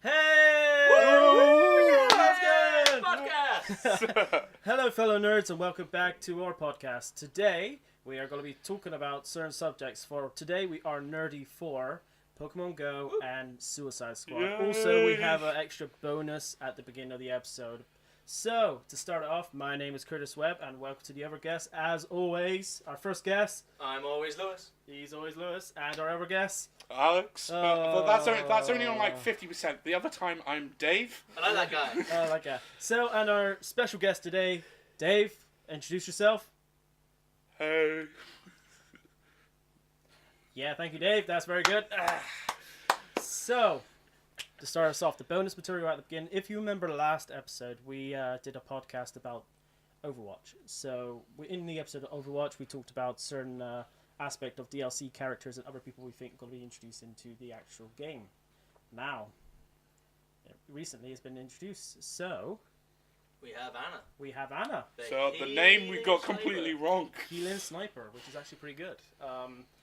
Hey! Woo! Let's go! Podcast! Hello, fellow nerds, and welcome back to our podcast. Today, we are going to be talking about certain subjects. For today, we are Nerdy4, Pokemon Go, and Suicide Squad. Yay! Also, we have an extra bonus at the beginning of the episode. So, to start it off, my name is Curtis Webb, and welcome to the other guest. As always, our first guest, I'm always Lewis. he's always Lewis, and our other guest, Alex. But that's only on like 50%. The other time I'm Dave. I like that guy. I like that. So, and our special guest today, Dave, introduce yourself. Hey. Yeah, thank you, Dave. That's very good. So, to start us off, the bonus material at the beginning. If you remember the last episode, we did a podcast about Overwatch. So, in the episode of Overwatch, we talked about certain aspect of DLC characters and other people we think are going to be introduced into the actual game. Now, recently it's been introduced. So, We have Anna. we have Anna, So the name we got completely wrong. Healing Sniper, which is actually pretty good.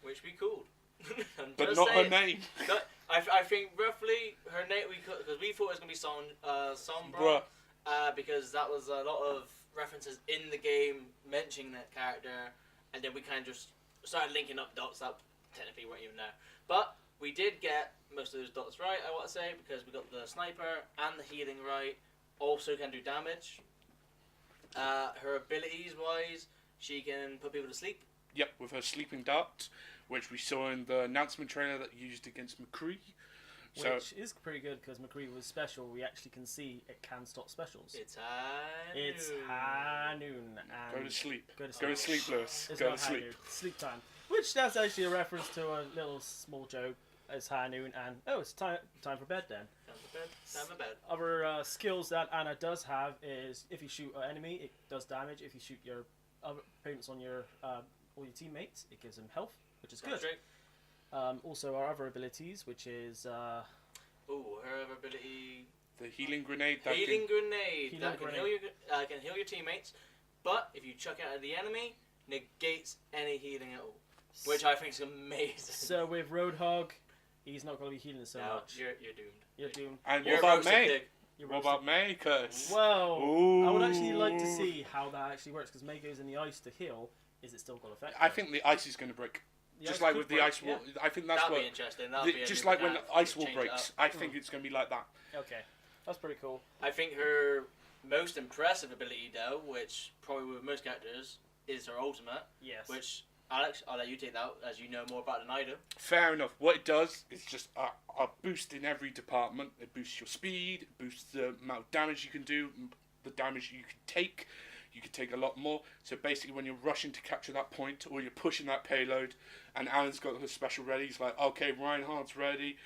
Which we called. But not her name. I think roughly her name, because we thought it was going to be Sombra. Bruh. Because that was a lot of references in the game mentioning that character. And then we kind of just started linking up dots that technically weren't even there. But we did get most of those dots right, I want to say, because we got the sniper and the healing right. Also can do damage. Her abilities wise, she can put people to sleep. Yep, with her sleeping dart, which we saw in the announcement trailer that you used against McCree. So, Which is pretty good because McCree was special. We actually can see it can stop specials. It's high noon. It's high noon. And go to sleep. Go to sleep. Go to sleep, Lewis. It's Go not to high sleep. noon. Sleep time. Which that's actually a reference to a little small joke. It's high noon and it's time for bed then. Time for bed. Time for bed. Other skills that Anna does have is if you shoot an enemy, it does damage. If you shoot your other opponents on your all your teammates, it gives them health, which is good. That's right. Also, our other abilities, which is Her other ability. The healing grenade. That Healing grenade. Healing That grenade. can heal your teammates, but if you chuck it at the enemy, negates any healing at all. Which I think is amazing. So with Roadhog, he's not going to be healing so no, much. you're doomed. You're doomed. And You're what about roasted May? pig. You're What roasted. about May, Curtis? Well, Ooh. I would actually like to see how that actually works because May goes in the ice to heal. Is it still got effect? I think the ice is going to break. The Just ice like could with the break, ice wall. I think that's That'd what. be interesting. That'd be a Just new like when mechanic the ice to wall change it breaks. up. I think it's going to be like that. Okay, that's pretty cool. I think her most impressive ability, though, which probably with most characters, is her ultimate. Yes. Which, Alex, I'll let you take that as you know more about it than I do. Fair enough. What it does is just a boost in every department. It boosts your speed, it boosts the amount of damage you can do, the damage you can take. You can take a lot more. So basically when you're rushing to capture that point or you're pushing that payload and Alan's got her special ready, he's like, okay, Reinhardt's ready.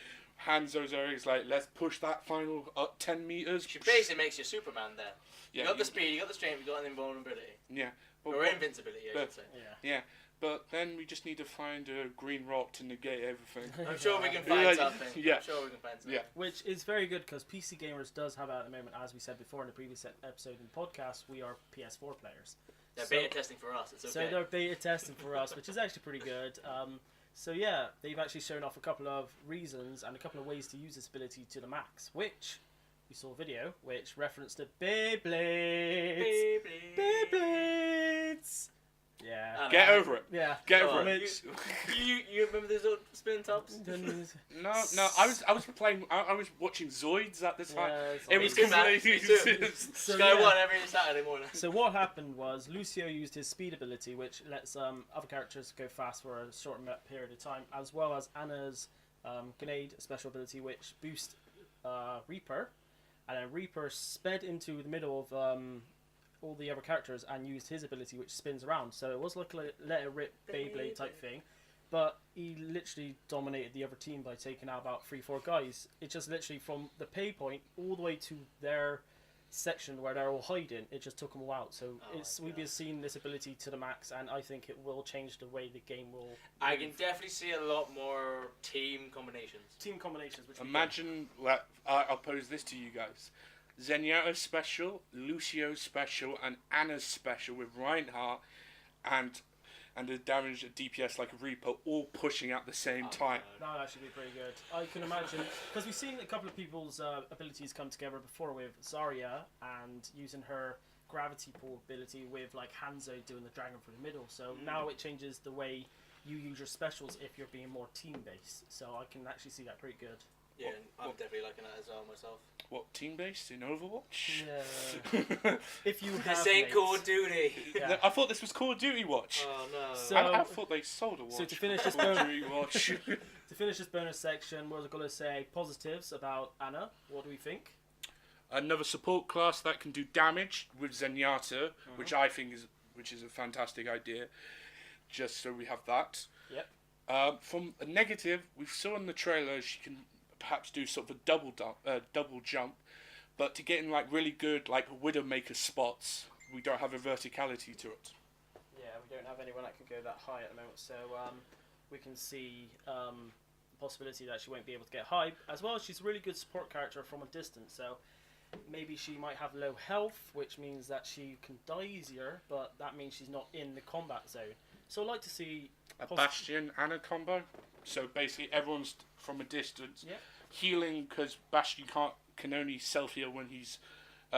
Hanzo's there, he's like, let's push that final 10 meters. She basically makes you Superman there. Yeah, You got the speed, you got the strength, you got the invulnerability. Yeah. But Or what- invincibility, I should say. Yeah. yeah. But then we just need to find a green rock to negate everything. I'm sure we can Yeah, find something. yeah. I'm sure we can find something. Yeah. Which is very good because PC Gamers does have at the moment, as we said before in the previous episode and podcast, we are PS4 players. They're So- beta testing for us, it's okay. So they're beta testing for us, which is actually pretty good. So yeah, they've actually shown off a couple of reasons and a couple of ways to use this ability to the max, which we saw a video which referenced the Beyblades. Beyblades! Yeah. Get over it. Yeah. Get Oh, over you, it. you remember those old spin tops? No, I was playing. I was watching Zoids at the time. Yeah, it's It was Me too, man. completely. Me too. So, Sky yeah. One every Saturday morning. So what happened was Lucio used his speed ability, which lets other characters go fast for a short period of time, as well as Anna's grenade special ability, which boosts Reaper, and then Reaper sped into the middle of all the other characters and used his ability, which spins around. So it was like a let it rip Beyblade type thing, but he literally dominated the other team by taking out about 3-4 guys. It just literally from the pay point all the way to their section where they're all hiding, it just took them all out. So we've been seeing this ability to the max, and I think it will change the way the game will. I can definitely see a lot more team combinations. Team combinations. Which Imagine that. I'll pose this to you guys: Zenyatta's special, Lucio's special, and Anna's special with Reinhardt, and and the damage at DPS like a Reaper all pushing at the same time. That would actually be pretty good. I can imagine, because we've seen a couple of people's abilities come together before with Zarya and using her gravity pull ability with like Hanzo doing the dragon through the middle. So now it changes the way you use your specials if you're being more team based. So I can actually see that pretty good. Yeah, I'm definitely liking that as well myself. What, team based in Overwatch? Yeah. If you have This ain't mates. Call of Duty. Yeah. I thought this was Call of Duty Watch. Oh no. So- I thought they sold a watch. So to finish this Call of bonus, Duty Watch. to finish this bonus section, we're going to say positives about Anna. What do we think? Another support class that can do damage with Zenyatta, which I think is a fantastic idea. Just so we have that. Yep. From a negative, we saw in the trailer she can perhaps do sort of a double jump, but to get in like really good like Widowmaker spots, we don't have a verticality to it. Yeah, we don't have anyone that can go that high at the moment, so we can see the possibility that she won't be able to get high. As well as she's a really good support character from a distance, so maybe she might have low health, which means that she can die easier, but that means she's not in the combat zone. So I'd like to see A Bastion and a combo. So basically everyone's from a distance healing, because Bastion can only self-heal when he's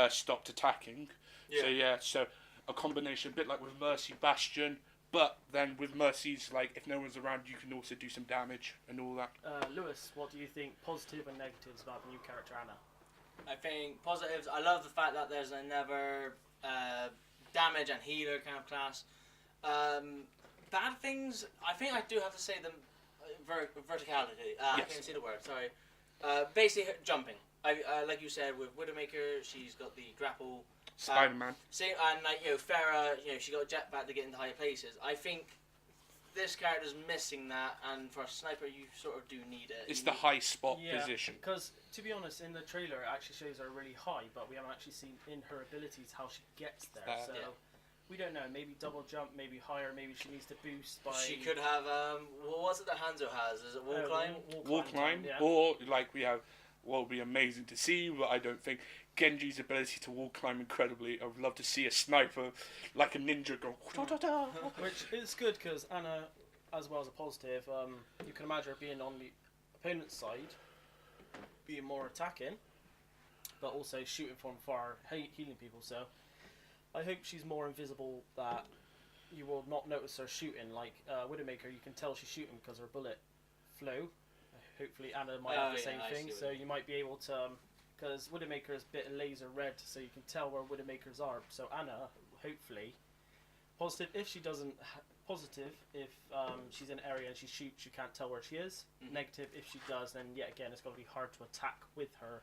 stopped attacking. Yeah. So a combination, a bit like with Mercy Bastion, but then with Mercy's, like, if no one's around, you can also do some damage and all that. Lewis, what do you think positive and negatives about the new character Anna? I think positives. I love the fact that there's another damage and healer kind of class. Bad things. I think I do have to say them. Verticality. I Yes. can't see the word. Sorry. Basically jumping. Like you said with Widowmaker, she's got the grapple. Spider-Man. And like Farah, she got jetpack to get into higher places. I think this character's missing that, and for a sniper, you sort of do need it. It's the high spot Yeah, position. because to be honest, in the trailer it actually shows her really high, but we haven't actually seen in her abilities how she gets there. So we don't know. Maybe double jump, maybe higher. Maybe she needs to boost by. She could have. What's it that Hanzo has? Is it wall climb? Wall climb, yeah. or like we have what would be amazing to see, but I don't think Genji's ability to wall climb incredibly. I would love to see a sniper like a ninja go. Which is good because Anna, as well as a positive, you can imagine her being on the opponent's side, being more attacking, but also shooting from far, healing people. So I hope she's more invisible, that you will not notice her shooting. Like Widowmaker, you can tell she's shooting because her bullet flow. Hopefully Anna might have the same thing, so you might be able to, because Widowmaker is a bit laser red, so you can tell where Widowmakers are. So Anna, hopefully, positive if she doesn't, positive if she's in an area and she shoots, you can't tell where she is. Negative if she does, then yet again it's going to be hard to attack with her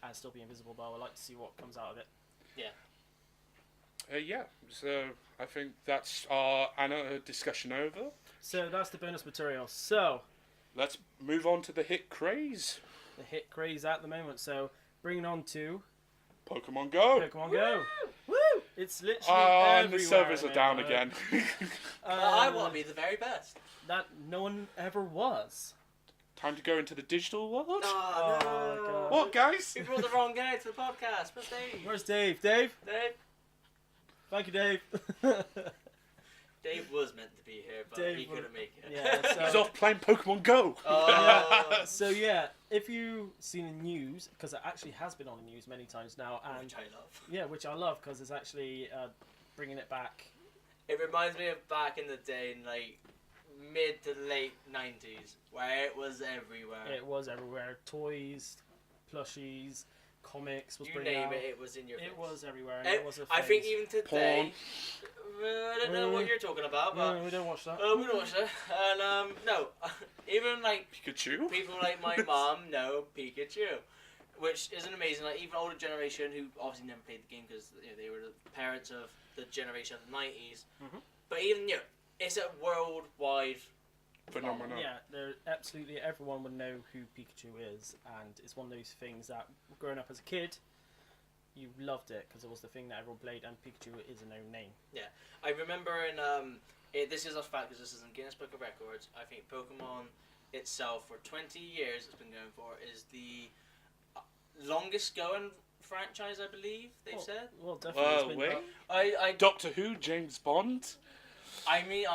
and still be invisible, but I would like to see what comes out of it. Yeah. So I think that's our Anna discussion over. So that's the bonus material. So Let's move on to the hit craze. the hit craze at the moment. So bringing on to Pokemon Go. Pokemon Go. Woo! It's literally And everywhere. the servers are man. down again. I want to be the very best. That no one ever was. Time to go into the digital world. Oh, no. God. What, guys? We brought the wrong guy to the podcast. Where's Dave? Where's Dave? Dave? Dave? Thank you, Dave. Dave was meant to be here, but Dave he was- couldn't make it. Yeah, so- He's off playing Pokemon Go. Oh. So yeah, if you've seen the news, because it actually has been on the news many times now, and Which I love. yeah, which I love because it's actually bringing it back. It reminds me of back in the day, in like mid to late 90s, where it was everywhere. It was everywhere. Toys, plushies, comics was You bringing name out. it was in your face. It was everywhere. And Eh, it was a I think phase. even today, I don't know what you're talking about, but No, we don't watch that. we don't watch that. And no, even like Pikachu. people like my mom know Pikachu, which is an amazing. Like even older generation who obviously never played the game because they were the parents of the generation of the 90s. Mhm. But even it's a worldwide Phenomenon. Yeah, there absolutely everyone would know who Pikachu is, and it's one of those things that growing up as a kid, you loved it because it was the thing that everyone played, and Pikachu is a known name. I remember in this is a fact because this is in Guinness Book of Records. I think Pokemon itself for 20 years it's been going for is the longest going franchise, I believe they've said. Well, definitely. It's been, Wait. I Doctor Who, James Bond. I mean,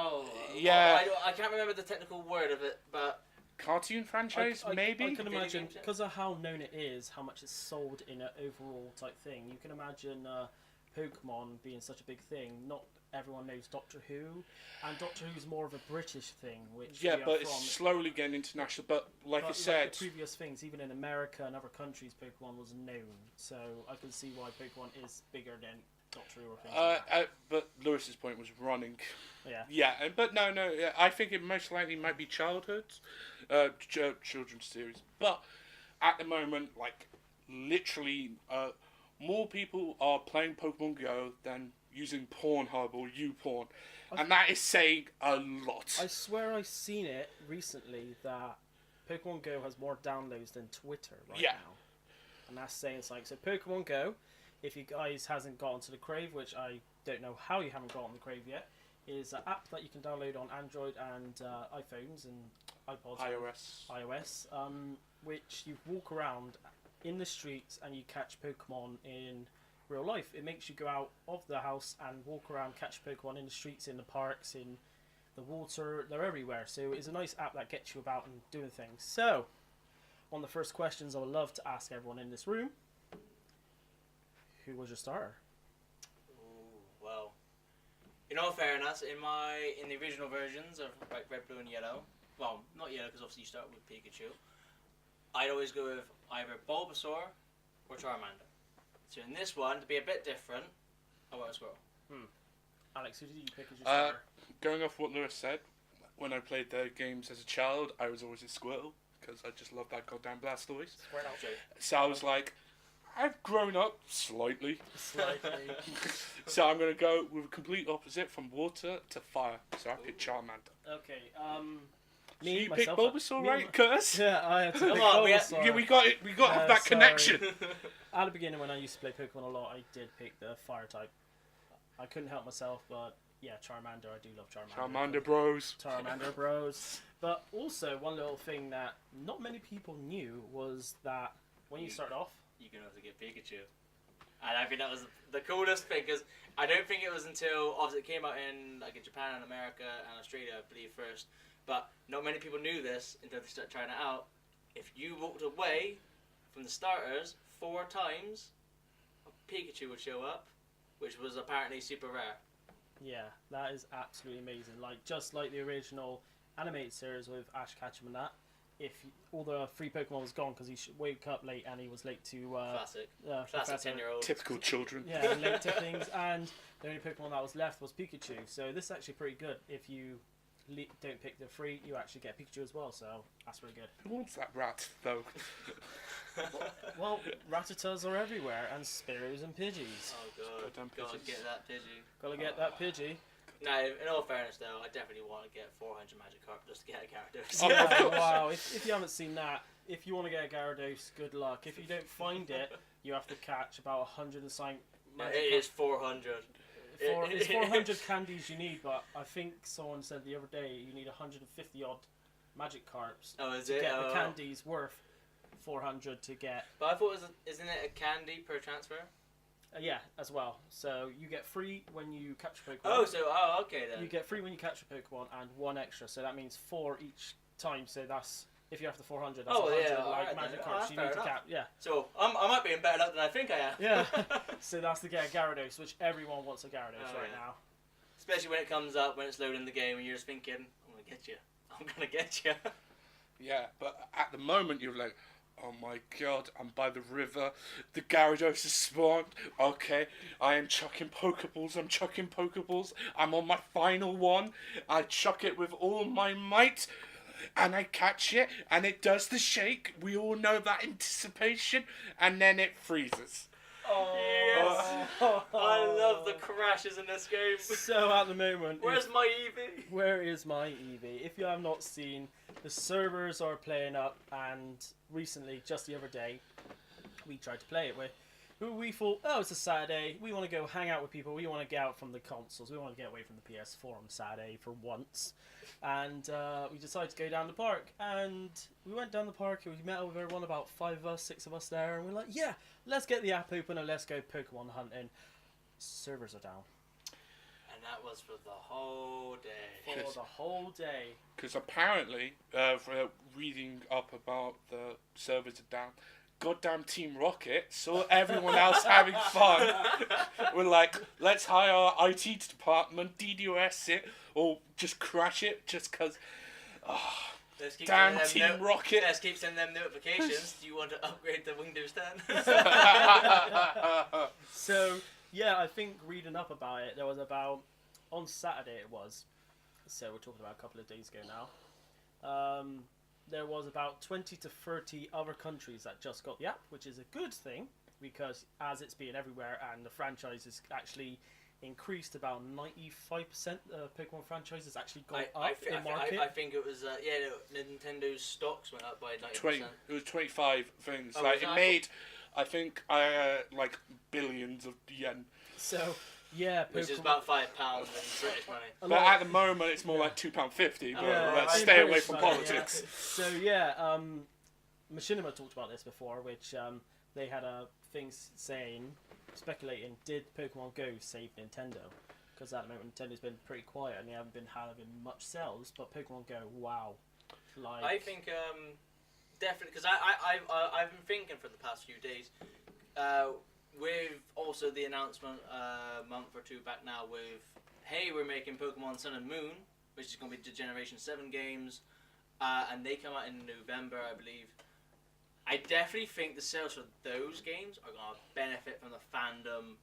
Yeah. I can't remember the technical word of it, but Cartoon franchise, maybe? I can imagine, games, yeah. because of how known it is, how much it's sold in an overall type thing. You can imagine Pokemon being such a big thing. Not everyone knows Doctor Who, and Doctor Who's more of a British thing, which Yeah, we are but it's from. slowly getting international. But like I But said, the previous things, even in America and other countries, Pokemon was known. So I can see why Pokemon is bigger than Doctor Who or things like that. but Lewis's point was running. Yeah. Yeah, but no, yeah, I think it most likely might be childhood, children's series. But at the moment, like literally, more people are playing Pokemon Go than using Pornhub or YouPorn, and that is saying a lot. I swear I've seen it recently that Pokemon Go has more downloads than Twitter right now. And that's saying something. So Pokemon Go, if you guys hasn't got onto the Crave, which I don't know how you haven't got on the Crave yet, is an app that you can download on Android and iPhones and iPods. iOS. Which you walk around in the streets and you catch Pokemon in real life. It makes you go out of the house and walk around, catch Pokemon in the streets, in the parks, in the water. They're everywhere. So it's a nice app that gets you about and doing things. So, one of the first questions I would love to ask everyone in this room: who was your starter? Ooh, well, in all fairness, in the original versions of like Red, Blue, and Yellow, well, not Yellow because obviously you start with Pikachu. I'd always go with either Bulbasaur or Charmander. So in this one, to be a bit different, I want a Squirrel. Alex, who did you pick as your starter? Going off what Lewis said, when I played the games as a child, I was always a Squirtle because I just loved that goddamn Blastoise. So I was like, I've grown up slightly. So I'm going to go with a complete opposite from water to fire. So I picked Charmander. Okay, So you picked Bulbasaur, right, Curtis? Yeah, I had to pick on, Bulbasaur. Yeah, we got it. We got to have that sorry. connection. At the beginning, when I used to play Pokemon a lot, I did pick the fire type. I couldn't help myself, but yeah, Charmander. I do love Charmander. Charmander bros. Charmander bros. But also, one little thing that not many people knew was that when you start off, You can also get Pikachu. And I think that was the coolest thing, because I don't think it was until, obviously it came out in like in Japan and America and Australia, I believe, first. But not many people knew this until they started trying it out. If you walked away from the starters 4 times, a Pikachu would show up, which was apparently super rare. yeah, that is absolutely amazing. Like just like the original animated series with Ash Ketchum and that. If all the free Pokemon was gone because he woke up late and he was late to Classic Professor- 10-year-old. Typical children. Yeah, late to things, and the only Pokemon that was left was Pikachu. So this is actually pretty good. If you don't pick the free, you actually get Pikachu as well. So that's really good. Who wants that rat, though? Well, Rattatas are everywhere, and Spearows and Pidgeys. Oh Goddamn god, Pidgeys. get that Pidgey. Gotta get that Pidgey. No, in all fairness though, I definitely want to get 400 Magikarp just to get a character. Oh, Wow, if you haven't seen that, if you want to get a Gyarados, good luck. If you don't find it, you have to catch about 100 and something It is 400. It's 400 candies you need, but I think someone said the other day you need 150 odd Magikarps Oh, is to it? get Oh. the candies worth 400 to get. But I thought, isn't it a candy per transfer? Yeah, as well. So you get free when you catch a Pokemon. Oh, okay then. You get free when you catch a Pokemon and 1 extra, so that means 4 each time. So that's if you have the 400. That's 100 yeah, like alright then. Magikarps That's you fair need to enough. catch. Yeah. So I might be in better luck than I think I am. Yeah. So that's to get a Gyarados, which everyone wants a Gyarados right yeah. now. Especially when it comes up, when it's loading the game, and you're just thinking, I'm gonna get you. I'm gonna get you. Yeah, but at the moment you're like, oh my god, I'm by the river, the Gyarados is spawned, okay, I am chucking Pokeballs, I'm on my final one, I chuck it with all my might, and I catch it, and it does the shake, we all know that anticipation, and then it freezes. Oh, yes. I love the crashes in this game. So at the moment, Where's my Eevee? where is my Eevee? If you have not seen, the servers are playing up, and recently, just the other day, we tried to play it with. We thought, oh, it's a Saturday. We want to go hang out with people. We want to get out from the consoles. We want to get away from the PS4 on Saturday for once. And we decided to go down the park. And we went down the park and we met up with everyone, about 5 of us, 6 of us there. And we're like, yeah, let's get the app open and let's go Pokemon hunting. Servers are down. that was for the whole day. For the whole day. Because apparently, for reading up about the servers are down, goddamn Team Rocket saw everyone else having fun. We're like, let's hire our IT department, DDoS it, or just crash it, just because. Damn Team Rocket. Let's keep sending them notifications. Do you want to upgrade to Windows 10? So, yeah, I think reading up about it, there was about, on Saturday it was, so we're talking about a couple of days ago now, there was about 20 to 30 other countries that just got the app, which is a good thing, because as it's being everywhere and the franchise is actually increased, about 95% of Pokemon franchises actually got in market. I think it was, Nintendo's stocks went up by 90%. 20, it was 25 things. Oh, like, was it that? made, I think, like, billions of yen. So, yeah, Which is Pokemon- about £5 in British money. a But lot- at the moment, it's more like £2.50. But Yeah, let's right. stay away British from money, politics. yeah. So yeah, Machinima talked about this before, which they had things saying, speculating, did Pokemon Go save Nintendo? Because at the moment Nintendo's been pretty quiet and they haven't been having much sales. But Pokemon Go, wow! Like I think definitely, because I've been thinking for the past few days, with also the announcement a month or two back now with, hey, we're making Pokemon Sun and Moon, which is going to be the Generation 7 games, and they come out in November, I believe. I definitely think the sales for those games are going to benefit from the fandom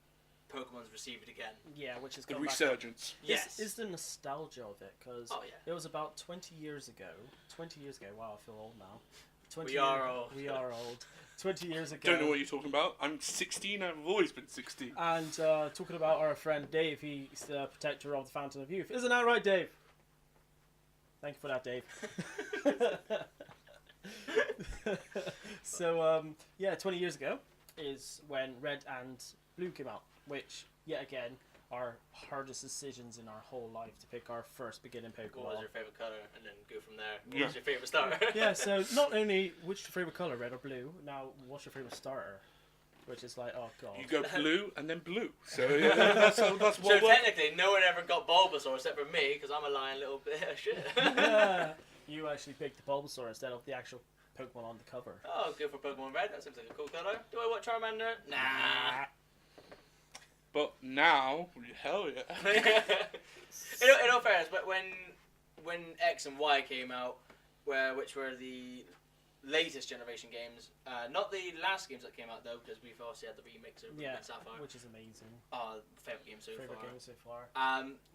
Pokemon's received again. yeah, which is The gone back up. resurgence. Yes. Is the nostalgia of it, because Oh, yeah. it was about 20 years ago. 20 years ago, wow, I feel old now. 20 We are old. We are old. 20 years ago. Don't know what you're talking about. I'm 16. I've always been 16. And talking about our friend Dave, he's the protector of the Fountain of Youth. Isn't that right, Dave? Thank you for that, Dave. So, yeah, 20 years ago is when Red and Blue came out, which, yet again, are hardest decisions in our whole life to pick our first beginning Pokemon. What was your favourite colour? And then go from there. What Yeah. was your favourite starter? Yeah, so not only which your favourite colour, red or blue, now what's your favourite starter? Which is like, oh god. You go blue and then blue. So yeah, that's So what. technically, no one ever got Bulbasaur except for me, because I'm a lying little bit of shit. Yeah. You actually picked the Bulbasaur instead of the actual Pokemon on the cover. Oh, go for Pokemon Red. That seems like a cool colour. Do I want Charmander? Nah. But now, hell yeah. in all fairness, but when X and Y came out, which were the latest generation games, not the last games that came out though, because we've obviously had the remix of Ruby Yeah, and Sapphire. which is amazing. Favorite game so Favorite far. game so far.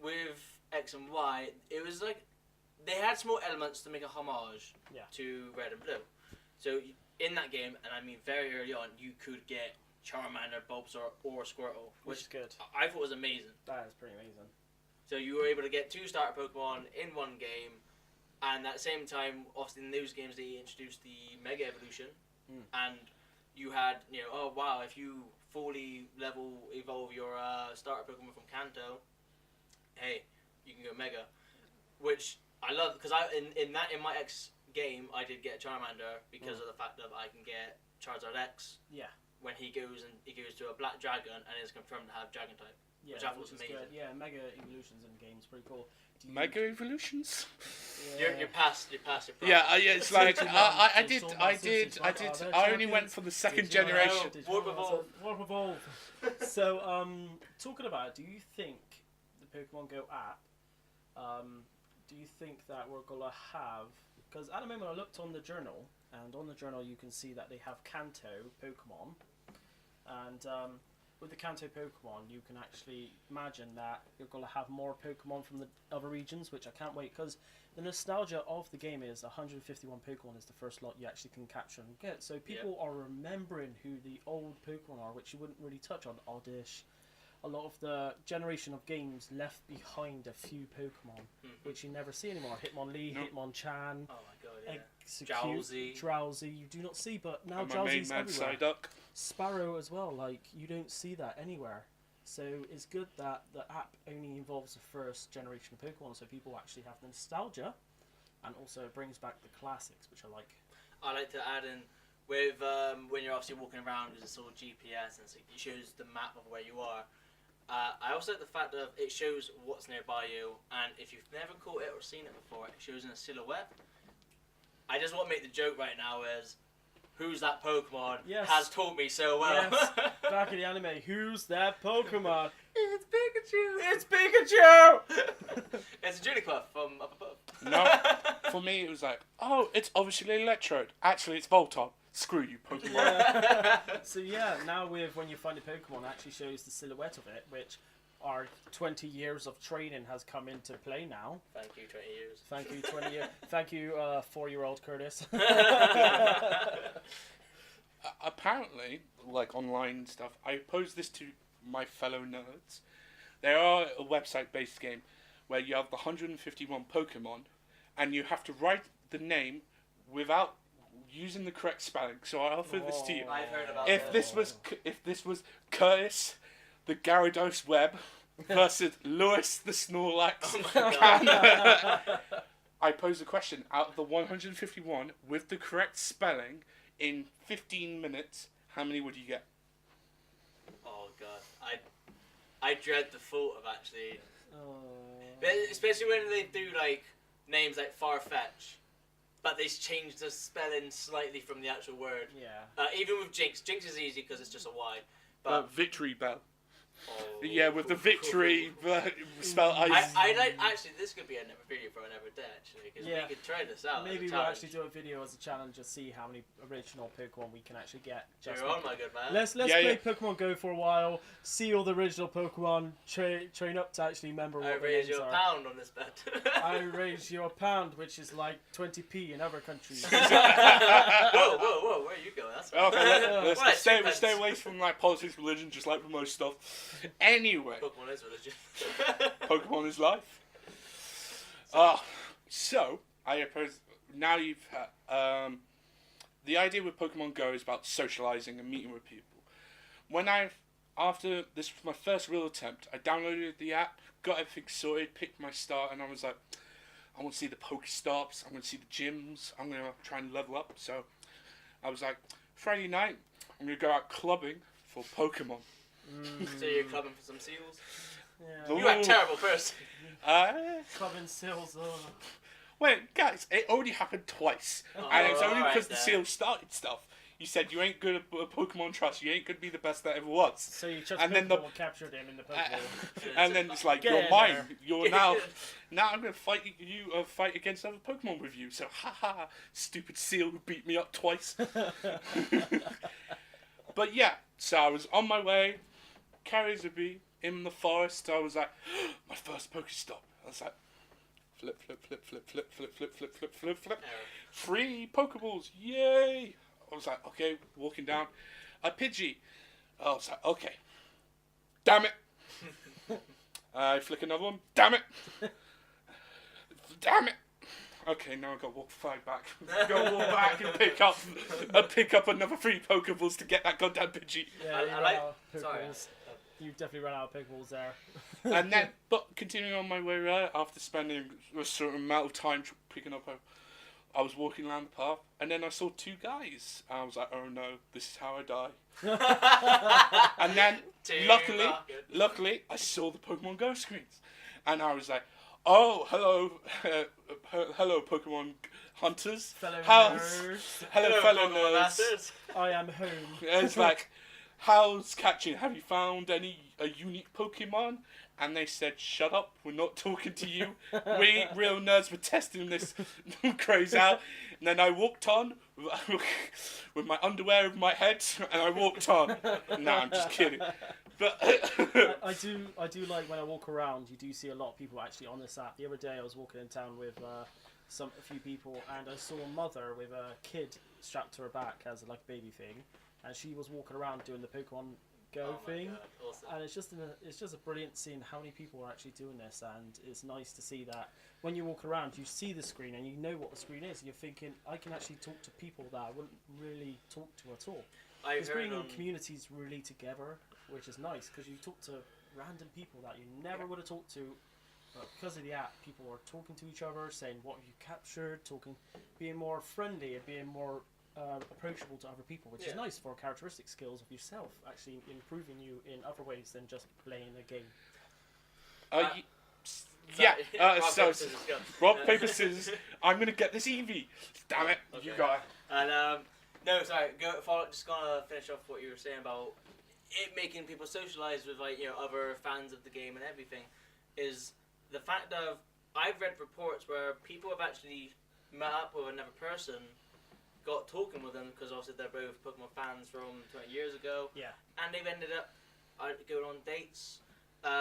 With X and Y, it was like they had small elements to make a homage to Red and Blue. So in that game, and I mean very early on, you could get Charmander, Bulbasaur, or Squirtle, Which is good. I thought was amazing. That is pretty amazing. So you were able to get 2 starter Pokemon in one game, and at the same time, obviously in those games they introduced the Mega Evolution, and you had, oh wow, if you fully level evolve your starter Pokemon from Kanto, hey, you can go Mega, which I love, because in my X game I did get Charmander because of the fact that I can get Charizard X. Yeah. When he goes to a black dragon and is confirmed to have dragon type. Yeah, Which I thought was is amazing. good. Yeah, Mega Evolutions in the game is pretty cool. Mega Evolutions. Yeah. You're past your prime. Yeah, it's like They're I only went champions. for the second Did you generation. know? Did you Warp know? Evolve. Warp Evolve. So, talking about it, do you think the Pokemon Go app, do you think that we're going to have, because at the moment I looked on the journal, and on the journal you can see that they have Kanto Pokemon, and with the Kanto Pokemon you can actually imagine that you're going to have more Pokemon from the other regions, which I can't wait, because the nostalgia of the game is 151 Pokemon is the first lot you actually can capture and get, so people are remembering who the old Pokemon are, which you wouldn't really touch on. Oddish, a lot of the generation of games left behind a few Pokemon, which you never see anymore. Hitmonlee, Hitmonchan, Oh my god, yeah. Execute, Drowsy, you do not see, but now And my main Drowsy's man everywhere. Psyduck. Sparrow as well, like, you don't see that anywhere. So it's good that the app only involves the first generation of Pokemon, so people actually have the nostalgia, and also it brings back the classics, which I like. I like to add in with when you're obviously walking around, because it's all GPS and it shows the map of where you are. I also like the fact of it shows what's nearby you, and if you've never caught it or seen it before, it shows in a silhouette. I just want to make the joke right now is, who's that Pokemon Yes. has taught me so well. Yes. Back in the anime, who's that Pokemon? It's Pikachu! It's Pikachu! It's a Jigglypuff from up above. No, for me it was like, oh, it's obviously Electrode. Actually, it's Voltorb. Screw you, Pokemon. So yeah, now when you find a Pokemon, it actually shows the silhouette of it, which our 20 years of training has come into play now. Thank you, 20 years. Thank you, 20 years. Thank you, 4-year-old Curtis. Apparently, like online stuff, I posed this to my fellow nerds. There are a website-based game where you have the 151 Pokemon, and you have to write the name without using the correct spelling. So I offer this to you. I've heard about If this was Curtis, the Gyarados Web, versus Lewis, the Snorlax, Oh my god. I pose a question out of the 151 with the correct spelling in 15 minutes. How many would you get? Oh god. I dread the thought of actually. Oh. Especially when they do like names like Farfetch, but they change the spelling slightly from the actual word. Yeah. Even with Jinx is easy because it's just a Y. But Victory Bell. oh, Yeah, with the cool. victory spell. I like actually this could be another video for another day actually because Yeah. we could try this out. Maybe as a we'll challenge. actually do a video as a challenge to see how many original Pokemon we can actually get. Just You're on, my good man. Let's Yeah, play yeah. Pokemon Go for a while, see all the original Pokemon, train up to actually remember what I their raise names you a are. pound on this bet. I raise you a pound, which is like 20p in other countries. whoa, where are you going? That's Okay, let's Right, stay two away from like politics, religion, just like with most stuff. Anyway, Pokemon is religion. Pokemon is life. So I suppose now you've had the idea with Pokemon Go is about socializing and meeting with people. After this was my first real attempt, I downloaded the app, got everything sorted, picked my start, and I was like, I want to see the Pokestops, I want to see the gyms, I'm going to try and level up. So I was like, Friday night, I'm going to go out clubbing for Pokemon. So you're clubbing for some seals? Yeah. You are a terrible person. Clubbing seals. Wait, guys, it already happened twice. Oh, And it's only alright because the then. seal started stuff. You said you ain't good at Pokemon Trust, you ain't gonna be the best that ever was. So you just And then the- captured him in the Pokeball. And then it's like, Get you're in mine. there. You're now I'm gonna fight you, fight against other Pokemon with you. So, haha, stupid seal who beat me up twice. But yeah, so I was on my way, Karizabee, in the forest. I was like, my first Pokestop. I was like, flip, flip, flip, flip, flip, flip, flip, flip, flip, flip, flip. 3 Pokeballs, yay! I was like, okay, walking down. A Pidgey. I was like, okay. Damn it! I flick another one. Damn it! Damn it! Okay, now I've got to walk 5 back. Go walk back and pick up another 3 Pokeballs to get that goddamn Pidgey. Yeah, I you ran like- out of sorry. Pokeballs. You definitely ran out of Pokeballs there. And then, but continuing on my way there, after spending a certain amount of time picking up I was walking around the path, and then I saw 2 guys. And I was like, oh no, this is how I die. And then, luckily, I saw the Pokemon Go screens. And I was like, oh, hello, Pokemon hunters. Fellow How's, nerds. hello, fellow Pokemon nerds. Masters. I am home. It's like, how's catching? Have you found a unique Pokemon? And they said, shut up, we're not talking to you. We ain't real nerds, we're testing this craze out. And then I walked on with my underwear over my head, and I walked on. Nah, I'm just kidding. But I do like when I walk around. You do see a lot of people actually on this app. The other day I was walking in town with a few people, and I saw a mother with a kid strapped to her back as like a baby thing, and she was walking around doing the Pokemon Go Oh my thing. God, awesome. And it's just a brilliant seeing how many people are actually doing this, and it's nice to see that when you walk around, you see the screen and you know what the screen is, and you're thinking, I can actually talk to people that I wouldn't really talk to at all. I It's heard bringing on, communities really together, which is nice because you talk to random people that you never would have talked to. But because of the app, people are talking to each other, saying what have you captured, being more friendly and being more approachable to other people, which is nice for characteristic skills of yourself, actually improving you in other ways than just playing a game. Rock, paper, scissors. I'm going to get this Eevee. Damn it. Okay. You got it. And, no, sorry. Just going to finish off what you were saying about it making people socialise with, like, other fans of the game and everything, is the fact of I've read reports where people have actually met up with another person, got talking with them, because obviously they're both Pokemon fans from 20 years ago. Yeah. And they've ended up going on dates,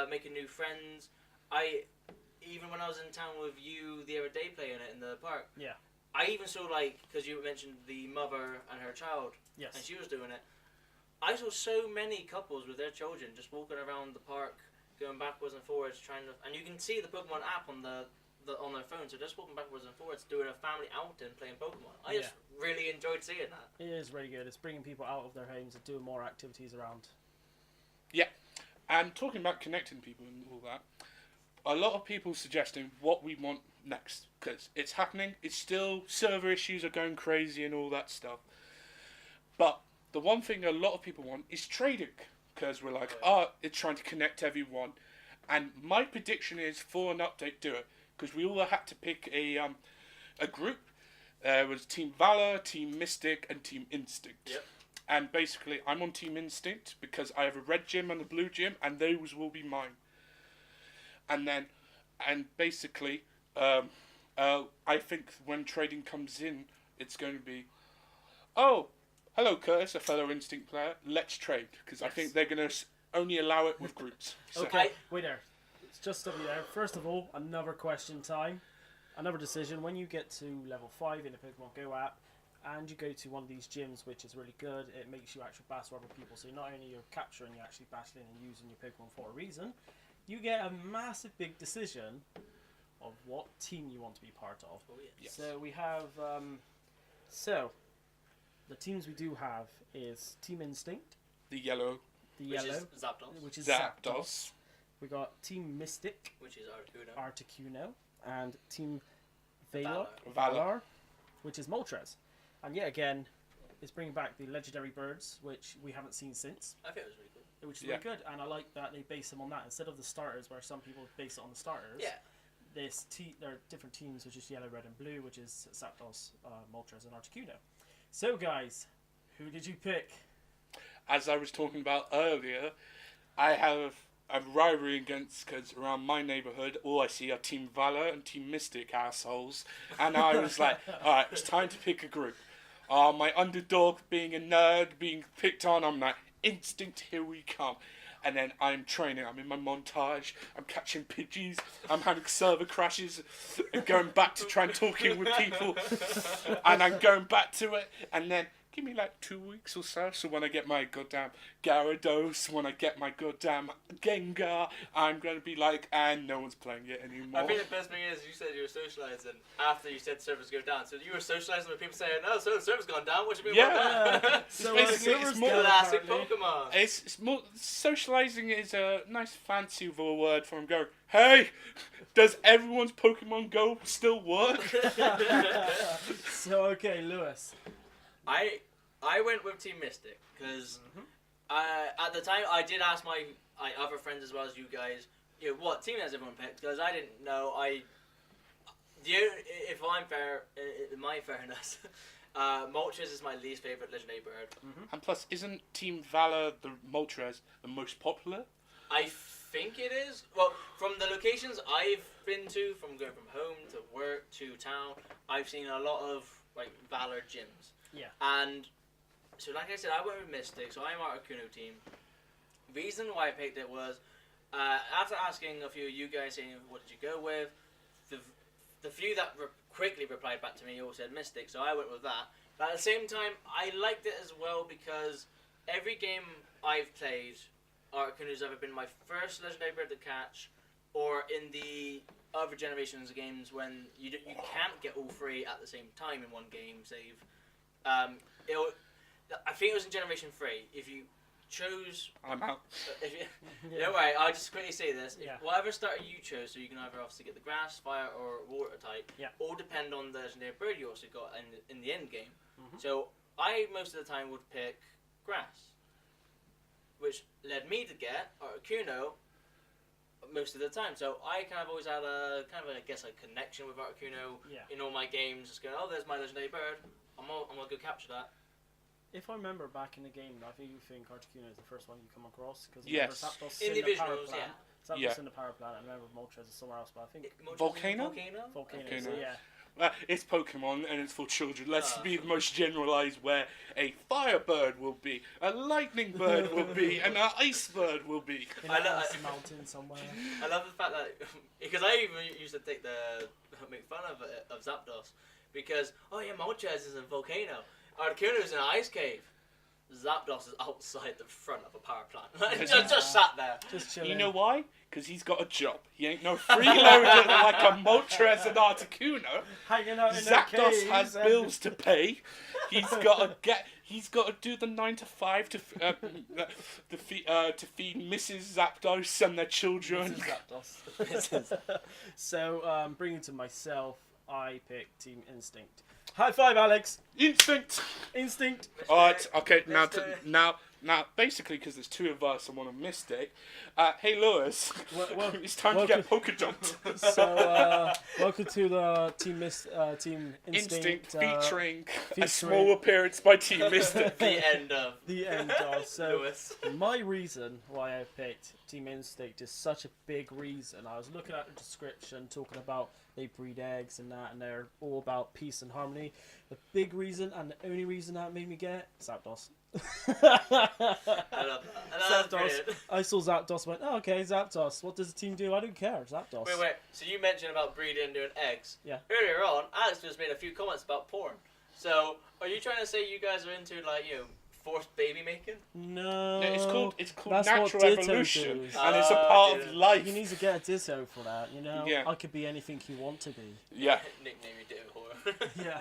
making new friends. Even when I was in town with you the other day playing it in the park, I even saw, like, because you mentioned the mother and her child, and she was doing it, I saw so many couples with their children just walking around the park, going backwards and forwards, and you can see the Pokemon app on on their phone, so just walking backwards and forwards, doing a family outing, playing Pokemon. I just really enjoyed seeing that. It is really good. It's bringing people out of their homes and doing more activities around. Yeah, and talking about connecting people and all that, a lot of people suggesting what we want next, because it's happening. It's still, server issues are going crazy and all that stuff. But the one thing a lot of people want is trading, because we're like, it's trying to connect everyone. And my prediction is, for an update, do it, because we all had to pick a group. It was Team Valor, Team Mystic, and Team Instinct. Yep. And basically, I'm on Team Instinct because I have a red gym and a blue gym, and those will be mine. And basically, I think when trading comes in, it's going to be, oh, hello, Curtis, a fellow Instinct player. Let's trade, because I think they're going to only allow it with groups. So. Okay, wait there. It's just stop you there. First of all, another question time. Another decision. When you get to level 5 in the Pokemon Go app, and you go to one of these gyms, which is really good, it makes you actually battle other people. So not only you're capturing, you're actually battling and using your Pokemon for a reason. You get a massive big decision of what team you want to be part of. Oh, yes. So we have, the teams we do have is Team Instinct. The yellow. Which is Zapdos. Which is Zapdos. We got Team Mystic. Which is Articuno. And Team Valor. Which is Moltres. And yet again, it's bringing back the legendary birds, which we haven't seen since. I think it was really cool. Which is really good, and I like that they base them on that instead of the starters, where some people base it on the starters. Yeah. There are different teams, which is yellow, red, and blue, which is Zapdos, Moltres, and Articuno. So, guys, who did you pick? As I was talking about earlier, I have a rivalry against, because around my neighbourhood, all I see are Team Valor and Team Mystic assholes, and I was like, alright, it's time to pick a group. My underdog being a nerd, being picked on, I'm like, Instinct, here we come. And then I'm training, I'm in my montage, I'm catching Pidgeys, I'm having server crashes, and going back to trying talking with people, and I'm going back to it, and then give me like 2 weeks or so when I get my goddamn Gyarados, when I get my goddamn Gengar, I'm going to be like, and no one's playing it anymore. I think the best thing is you said you were socialising after you said servers go down. So you were socialising with people saying, no, so the server's gone down, what do you mean about that? So it's more classic Pokemon. It's more, socialising is a nice fanciful word from going, hey, does everyone's Pokemon Go still work? So, okay, Lewis. I went with Team Mystic because at the time I did ask my other friends as well as you guys, what team has everyone picked? Because I didn't know. If I'm fair, in my fairness, Moltres is my least favorite legendary bird. And plus, isn't Team Valor, the Moltres, the most popular? I think it is. Well, from the locations I've been to, from going from home to work to town, I've seen a lot of like Valor gyms. Yeah. And so, like I said, I went with Mystic, so I'm Articuno team. Reason why I picked it was after asking a few of you guys saying what did you go with, the few that quickly replied back to me all said Mystic, so I went with that. But at the same time, I liked it as well because every game I've played, Articuno's either been my first legendary bird to catch, or in the other generations of games when you can't get all three at the same time in one game save. I think it was in Generation 3. If you chose... I'm out. Don't worry, I'll just quickly say this. Whatever starter you chose, so you can either obviously get the grass, fire, or water type, all depend on the legendary bird you also got in the end game. So I most of the time would pick grass, which led me to get Articuno most of the time. So I kind of always had a connection with Articuno in all my games. Just going, oh, there's my legendary bird. I'm gonna go capture that. If I remember back in the game, I think Articuno is the first one you come across because Yes. In the visuals, Zapdos in the power plant. I remember Moltres is somewhere else, but I think Volcano. Volcano. So, yeah. It's Pokemon and it's for children. Let's be the most generalised where a firebird will be, a lightning bird will be, and an ice bird will be. In a mountain somewhere. I love the fact that, because I even used to make fun of Zapdos, because, oh yeah, Moltres is in Volcano, Articuno is in an ice cave. Zapdos is outside the front of a power plant. just sat there. Just chilling. You know why? Because he's got a job. He ain't no freeloader like a Moltres and Articuno. Hanging out in Zapdos has bills to pay. He's got to do the 9 to 5 to feed Mrs. Zapdos and their children. Mrs. Zapdos. So, bringing to myself, I picked Team Instinct. High five, Alex. Instinct. Alright, okay, now, basically, because there's two of us and one of Mystic, hey Lewis, it's time to get polka dumped. So, welcome to the Team Instinct featuring a small appearance by Team Mystic. The end of. So, Lewis. my reason why I picked Team Instinct is such a big reason. I was looking at the description, talking about they breed eggs and that, and they're all about peace and harmony. The big reason and the only reason that made me get Zapdos. I love that. Zapdos. I saw Zapdos and went, oh, okay, Zapdos. What does the team do? I don't care. Zapdos. Wait. So you mentioned about breeding and doing eggs. Yeah. Earlier on, Alex just made a few comments about porn. So, are you trying to say you guys are into, forced baby making? No. It's called That's natural evolution, does. and it's a part of life. You need to get a Ditto for that, you know? Yeah. I could be anything you want to be. Yeah. Nickname your Ditto whore. Yeah.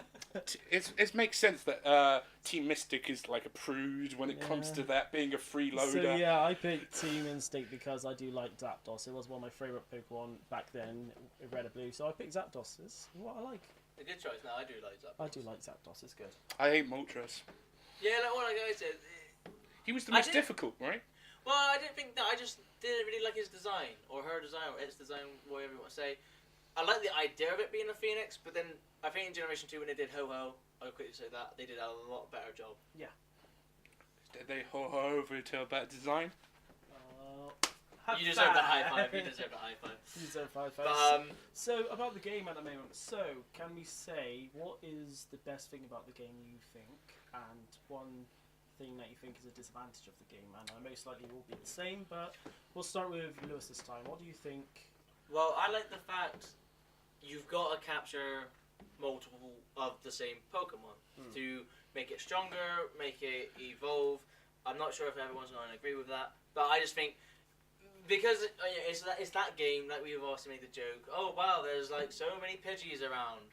It makes sense that Team Mystic is like a prude when it comes to that being a freeloader. So yeah, I picked Team Instinct because I do like Zapdos. It was one of my favourite Pokemon back then, Red and Blue. So I picked Zapdos. It's what I like. A good choice. No, I do like Zapdos. I do like Zapdos. It's good. I hate Moltres. Yeah, like I said. He was the most difficult, right? Well, I didn't think that. I just didn't really like his design, or her design, or its design, whatever you want to say. I like the idea of it being a phoenix, but then I think in Generation 2 when they did Ho-Ho, I'll quickly say that, they did a lot better job. Yeah. Did they ho-ho over to a better design? You deserve the high five. You deserve the high five. You deserve high five. So, about the game at the moment. So, can we say, what is the best thing about the game you think, and one thing that you think is a disadvantage of the game? And most likely will be the same, but we'll start with Lewis this time. What do you think? Well, I like the fact you've got to capture multiple of the same Pokemon to make it stronger, make it evolve. I'm not sure if everyone's going to agree with that, but I just think because it's that game, like we've also made the joke, oh wow, there's so many Pidgeys around.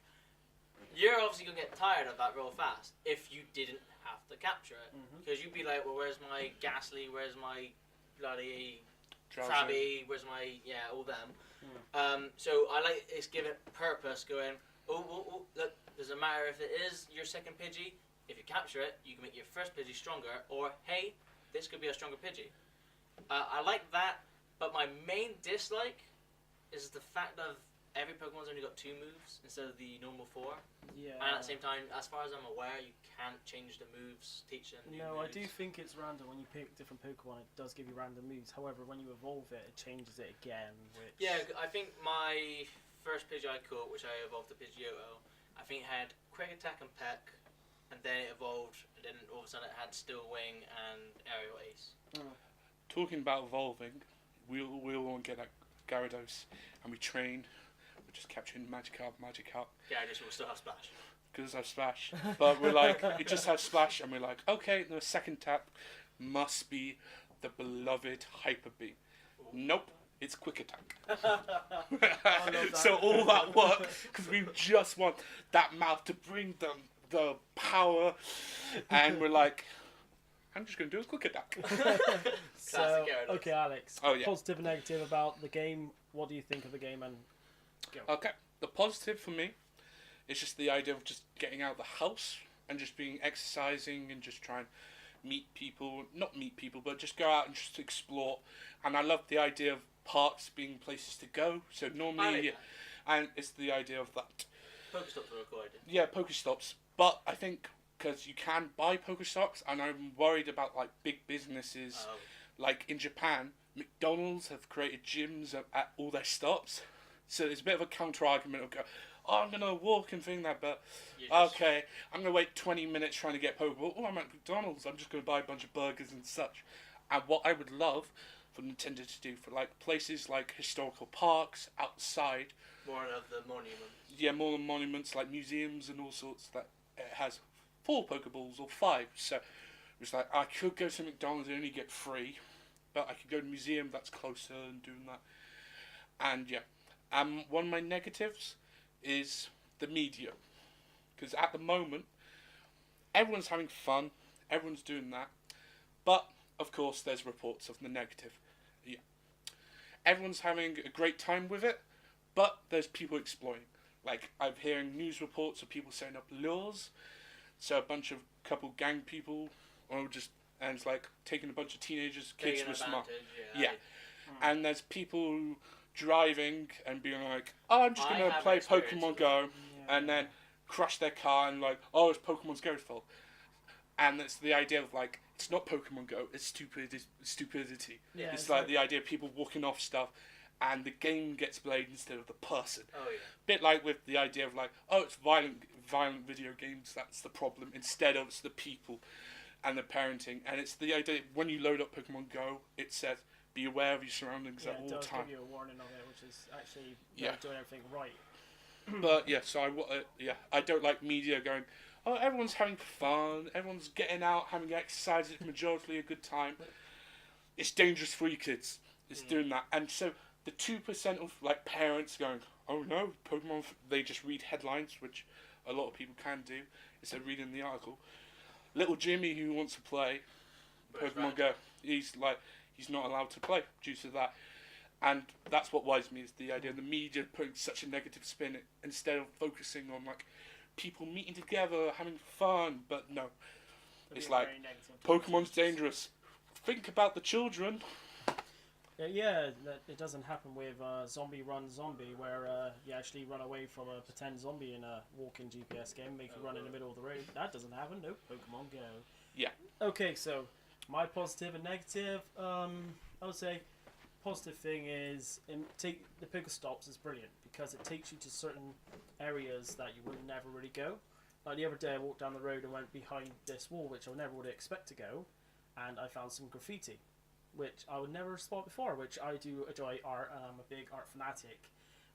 You're obviously going to get tired of that real fast if you didn't have to capture it. Because you'd be like, well, where's my Ghastly, where's my bloody Krabby, where's my, all them. So I like it's given purpose going, oh, look, doesn't matter if it is your second Pidgey, if you capture it, you can make your first Pidgey stronger, or hey, this could be a stronger Pidgey. I like that, but my main dislike is the fact of every Pokemon's only got 2 moves instead of the normal 4. Yeah. And at the same time, as far as I'm aware, you can't change the moves, teach them new moves. I do think it's random. When you pick different Pokemon, it does give you random moves. However, when you evolve it, it changes it again. Which... Yeah, I think my first Pidgey I caught, which I evolved to Pidgeotto, I think it had Quick Attack and Peck, and then it evolved, and then all of a sudden it had Steel Wing and Aerial Ace. Talking about evolving, we'll all get that Gyarados, and we train. We're just capturing Magikarp. Gyarados will still have Splash. Because I Splash. But we're like, it just has Splash, and we're like, okay, the second tap must be the beloved Hyper Beam. Nope, it's Quick Attack. So all that work, because we just want that mouth to bring them the power, and we're like, I'm just going to do a Quick Attack. So, okay, Alex. Oh, yeah. Positive and negative about the game. What do you think of the game? And go. Okay, the positive for me is just the idea of just getting out of the house and just being exercising and just trying not meet people, but just go out and just explore. And I love the idea of parks being places to go. So normally, and it's the idea of that. Pokestops are recorded. Yeah, Pokestops. But I think because you can buy Pokestops, and I'm worried about like big businesses, like in Japan, McDonald's have created gyms at all their stops. So there's a bit of a counter argument of go, oh, I'm gonna walk and think that, but okay, I'm gonna wait 20 minutes trying to get Pokeball. Oh, I'm at McDonald's. I'm just gonna buy a bunch of burgers and such. And what I would love for Nintendo to do for like places like historical parks outside, more of the monuments. Yeah, more than monuments like museums and all sorts, that it has 4 Pokeballs or 5. So it's like I could go to McDonald's and only get 3, but I could go to a museum that's closer and doing that. And yeah, one of my negatives is the media, because at the moment everyone's having fun, everyone's doing that, but of course there's reports of the negative. Yeah, everyone's having a great time with it, but there's people exploiting. Like I'm hearing news reports of people setting up lures, so a bunch of couple gang people, or just, and it's like taking a bunch of teenagers, kids with smart, and there's people driving and being like, oh, I'm just going to play Pokemon Go, and then crash their car and like, oh, it's Pokemon Go's fault. And it's the idea of like, it's not Pokemon Go, it's stupidity. Yeah, it's like the idea of people walking off stuff and the game gets played instead of the person. Oh, yeah. Bit like with the idea of like, oh, it's violent video games, that's the problem, instead of it's the people and the parenting. And it's the idea, when you load up Pokemon Go, it says, be aware of your surroundings at all times. Yeah, it does give you a warning of it, which is actually doing everything right. But yeah, so I don't like media going, oh, everyone's having fun, everyone's getting out, having exercise, it's majority a good time. It's dangerous for you kids. It's doing that. And so the 2% of like parents going, oh no, Pokemon, they just read headlines, which a lot of people can do instead of reading the article. Little Jimmy, who wants to play Pokemon Go, he's not allowed to play due to that. And that's what worries me, is the idea of the media putting such a negative spin instead of focusing on like people meeting together, having fun. But no, it's like Pokemon's dangerous. Think about the children. Yeah, it doesn't happen with Zombie Run Zombie, where you actually run away from a pretend zombie in a walking GPS game, make you run in the middle of the road. That doesn't happen. Nope. Pokemon Go. Yeah. Okay, so my positive and negative, I would say positive thing is take the Pokestops is brilliant because it takes you to certain areas that you would never really go. Like the other day I walked down the road and went behind this wall, which I never would expect to go, and I found some graffiti, which I would never spot before, which I do enjoy art and I'm a big art fanatic.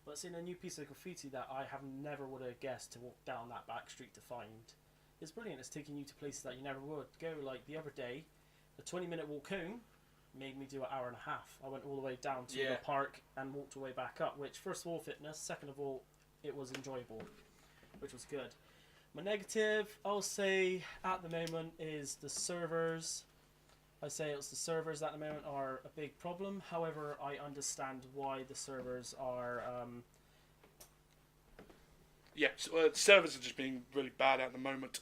But seeing a new piece of graffiti that I have never would have guessed to walk down that back street to find is brilliant. It's taking you to places that you never would go. Like the other day, the 20-minute walk home made me do an hour and a half. I went all the way down to the park and walked all the way back up, which first of all fitness, second of all it was enjoyable, which was good. My negative, I'll say at the moment, is the servers. I say it's the servers at the moment are a big problem. However, I understand why the servers are servers are just being really bad at the moment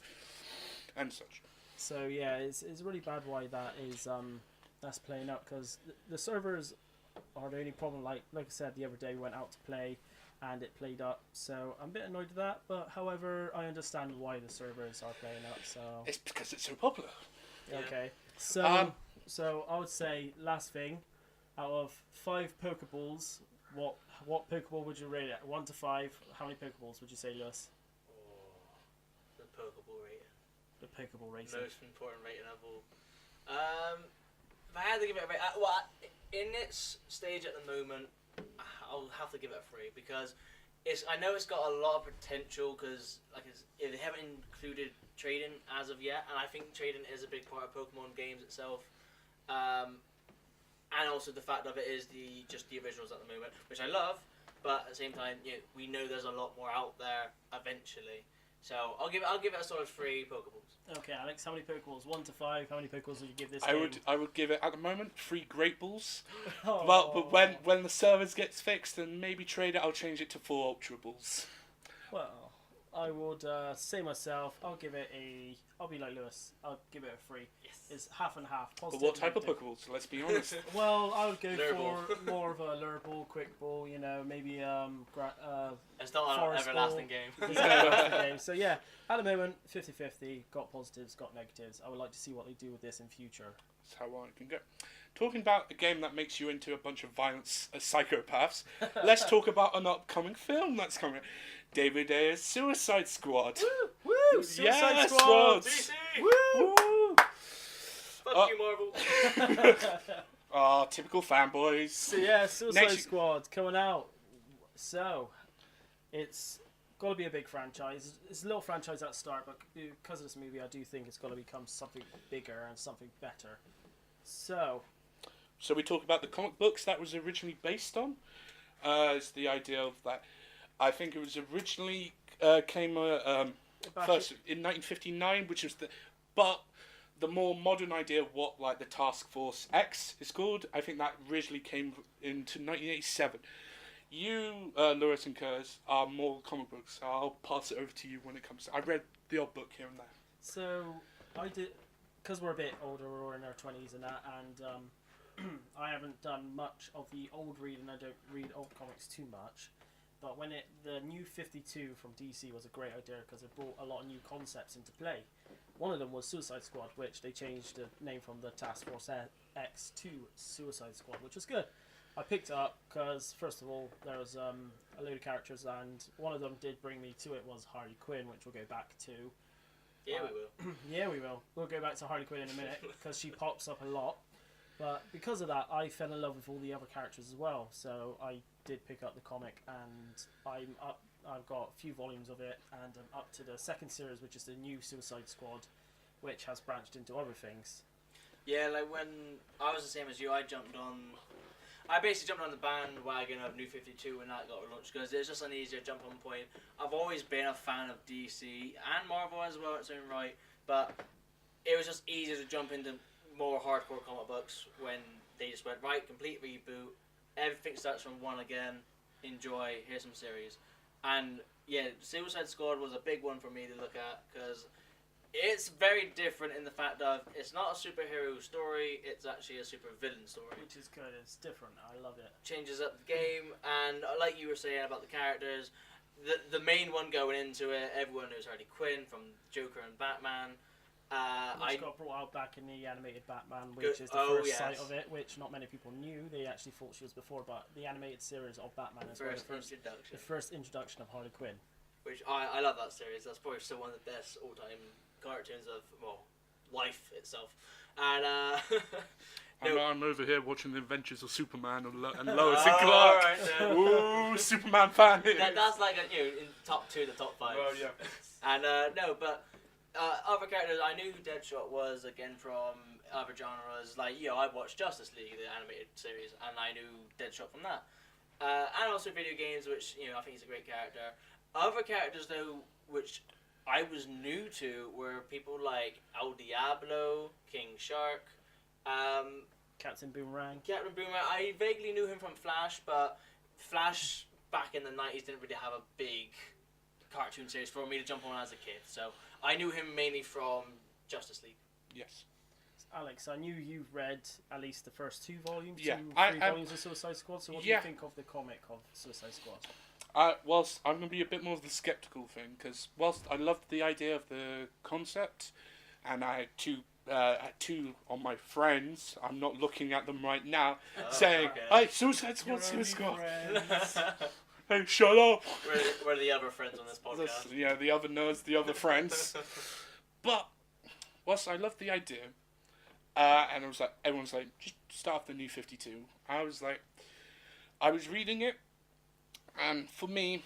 and such. So yeah, it's really bad why that is that's playing up, because the servers are the only problem. Like I said, the other day we went out to play and it played up, so I'm a bit annoyed with that, but however I understand why the servers are playing up. So it's because it's so popular. Okay, so I would say last thing, out of 5 Pokeballs, what Pokeball would you rate it? 1 to 5, how many Pokeballs would you say, Lewis? The Pokeball rating. The Pokeball rating. Most important rating of all. If I had to give it a rating, in its stage at the moment, I'll have to give it a 3 because I know it's got a lot of potential, because they haven't included trading as of yet, and I think trading is a big part of Pokemon games itself. And also the fact of it is just the originals at the moment, which I love, but at the same time, we know there's a lot more out there eventually. So I'll give it a solid 3 Pokeballs. Okay, Alex, how many Pokeballs? 1 to 5. How many Pokeballs would you give this? I would give it at the moment 3 Great Balls. Oh. But when the servers gets fixed and maybe trade it, I'll change it to 4 Ultra Balls. Well, I would say myself, I'll be like Lewis, I'll give it a 3. Yes. It's half and half. But Positive, what type of negative. Pokeballs? Let's be honest. Well, I would go Lure for more of a lure ball, quick ball, maybe It's not an Forest everlasting ball. game. That's the game. So yeah, at the moment, 50-50, got positives, got negatives. I would like to see what they do with this in future. That's how I can go. Talking about a game that makes you into a bunch of violent psychopaths, let's talk about an upcoming film that's coming. David Ayer's Suicide Squad. Woo! Suicide Yeah, Squad! DC! Woo! Fuck you, Marvel. Oh, typical fanboys. So yeah, Suicide Next- Squad coming out. So, it's got to be a big franchise. It's a little franchise at the start, but because of this movie, I do think it's got to become something bigger and something better. So we talk about the comic books that was originally based on. It's the idea of that. I think it was originally came back first in 1959, which was the more modern idea of what like the Task Force X is called. I think that originally came into 1987. You, Lewis and Kurz, are more comic books. So I'll pass it over to you when it comes to. I read the odd book here and there. So I did, because we're a bit older, we're in our 20s and that, and I haven't done much of the old reading. I don't read old comics too much. But when the new 52 from DC was a great idea because it brought a lot of new concepts into play. One of them was Suicide Squad, which they changed the name from the Task Force X to Suicide Squad, which was good. I picked it up because, first of all, there was a load of characters, and one of them did bring me to it was Harley Quinn, which we'll go back to. Yeah, we will. Yeah, we will. We'll go back to Harley Quinn in a minute because she pops up a lot. But because of that, I fell in love with all the other characters as well. So I did pick up the comic, and I've got a few volumes of it, and I'm up to the second series, which is the new Suicide Squad, which has branched into other things. Yeah, like when I was the same as you, I basically jumped on the bandwagon of New 52 when that got launched because it's just an easier jump on point. I've always been a fan of DC and Marvel as well in its own right, but it was just easier to jump into more hardcore comic books when they just went, right, complete reboot, everything starts from one again, enjoy, here's some series. And yeah, Suicide Squad was a big one for me to look at because it's very different in the fact of it's not a superhero story, it's actually a super villain story. Which is good, it's different, I love it. Changes up the game, and like you were saying about the characters, the main one going into it, everyone knows Harley Quinn from Joker and Batman. Which got brought out back in the animated Batman, which is the first sight of it, which not many people knew. They actually thought she was before, but the animated series of Batman is the first introduction of Harley Quinn. Which I love that series. That's probably still one of the best all-time cartoons of, well, life itself. And I'm over here watching the Adventures of Superman and Lois and Clark. Right, Ooh, Superman fan here. That's like in top 2 to top 5. Oh yeah. And other characters, I knew who Deadshot was again from other genres. Like, I watched Justice League, the animated series, and I knew Deadshot from that. And also video games, which I think he's a great character. Other characters though, which I was new to, were people like El Diablo, King Shark, Captain Boomerang. I vaguely knew him from Flash, but Flash back in the 90s didn't really have a big cartoon series for me to jump on as a kid, so I knew him mainly from Justice League. Yes. Alex, I knew you've read at least the first 2 volumes, yeah, 3 volumes of Suicide Squad, so what do you think of the comic of Suicide Squad? Whilst I'm going to be a bit more of the skeptical thing, because whilst I loved the idea of the concept, and I had two of my friends, I'm not looking at them right now, saying, hey, Suicide Squad, Suicide Squad. Hey, shut up! We're the other friends on this podcast. Yeah, the other nerds, the other friends. But, whilst I loved the idea, and I was like, everyone's like, just start the New 52. I was reading it, and for me,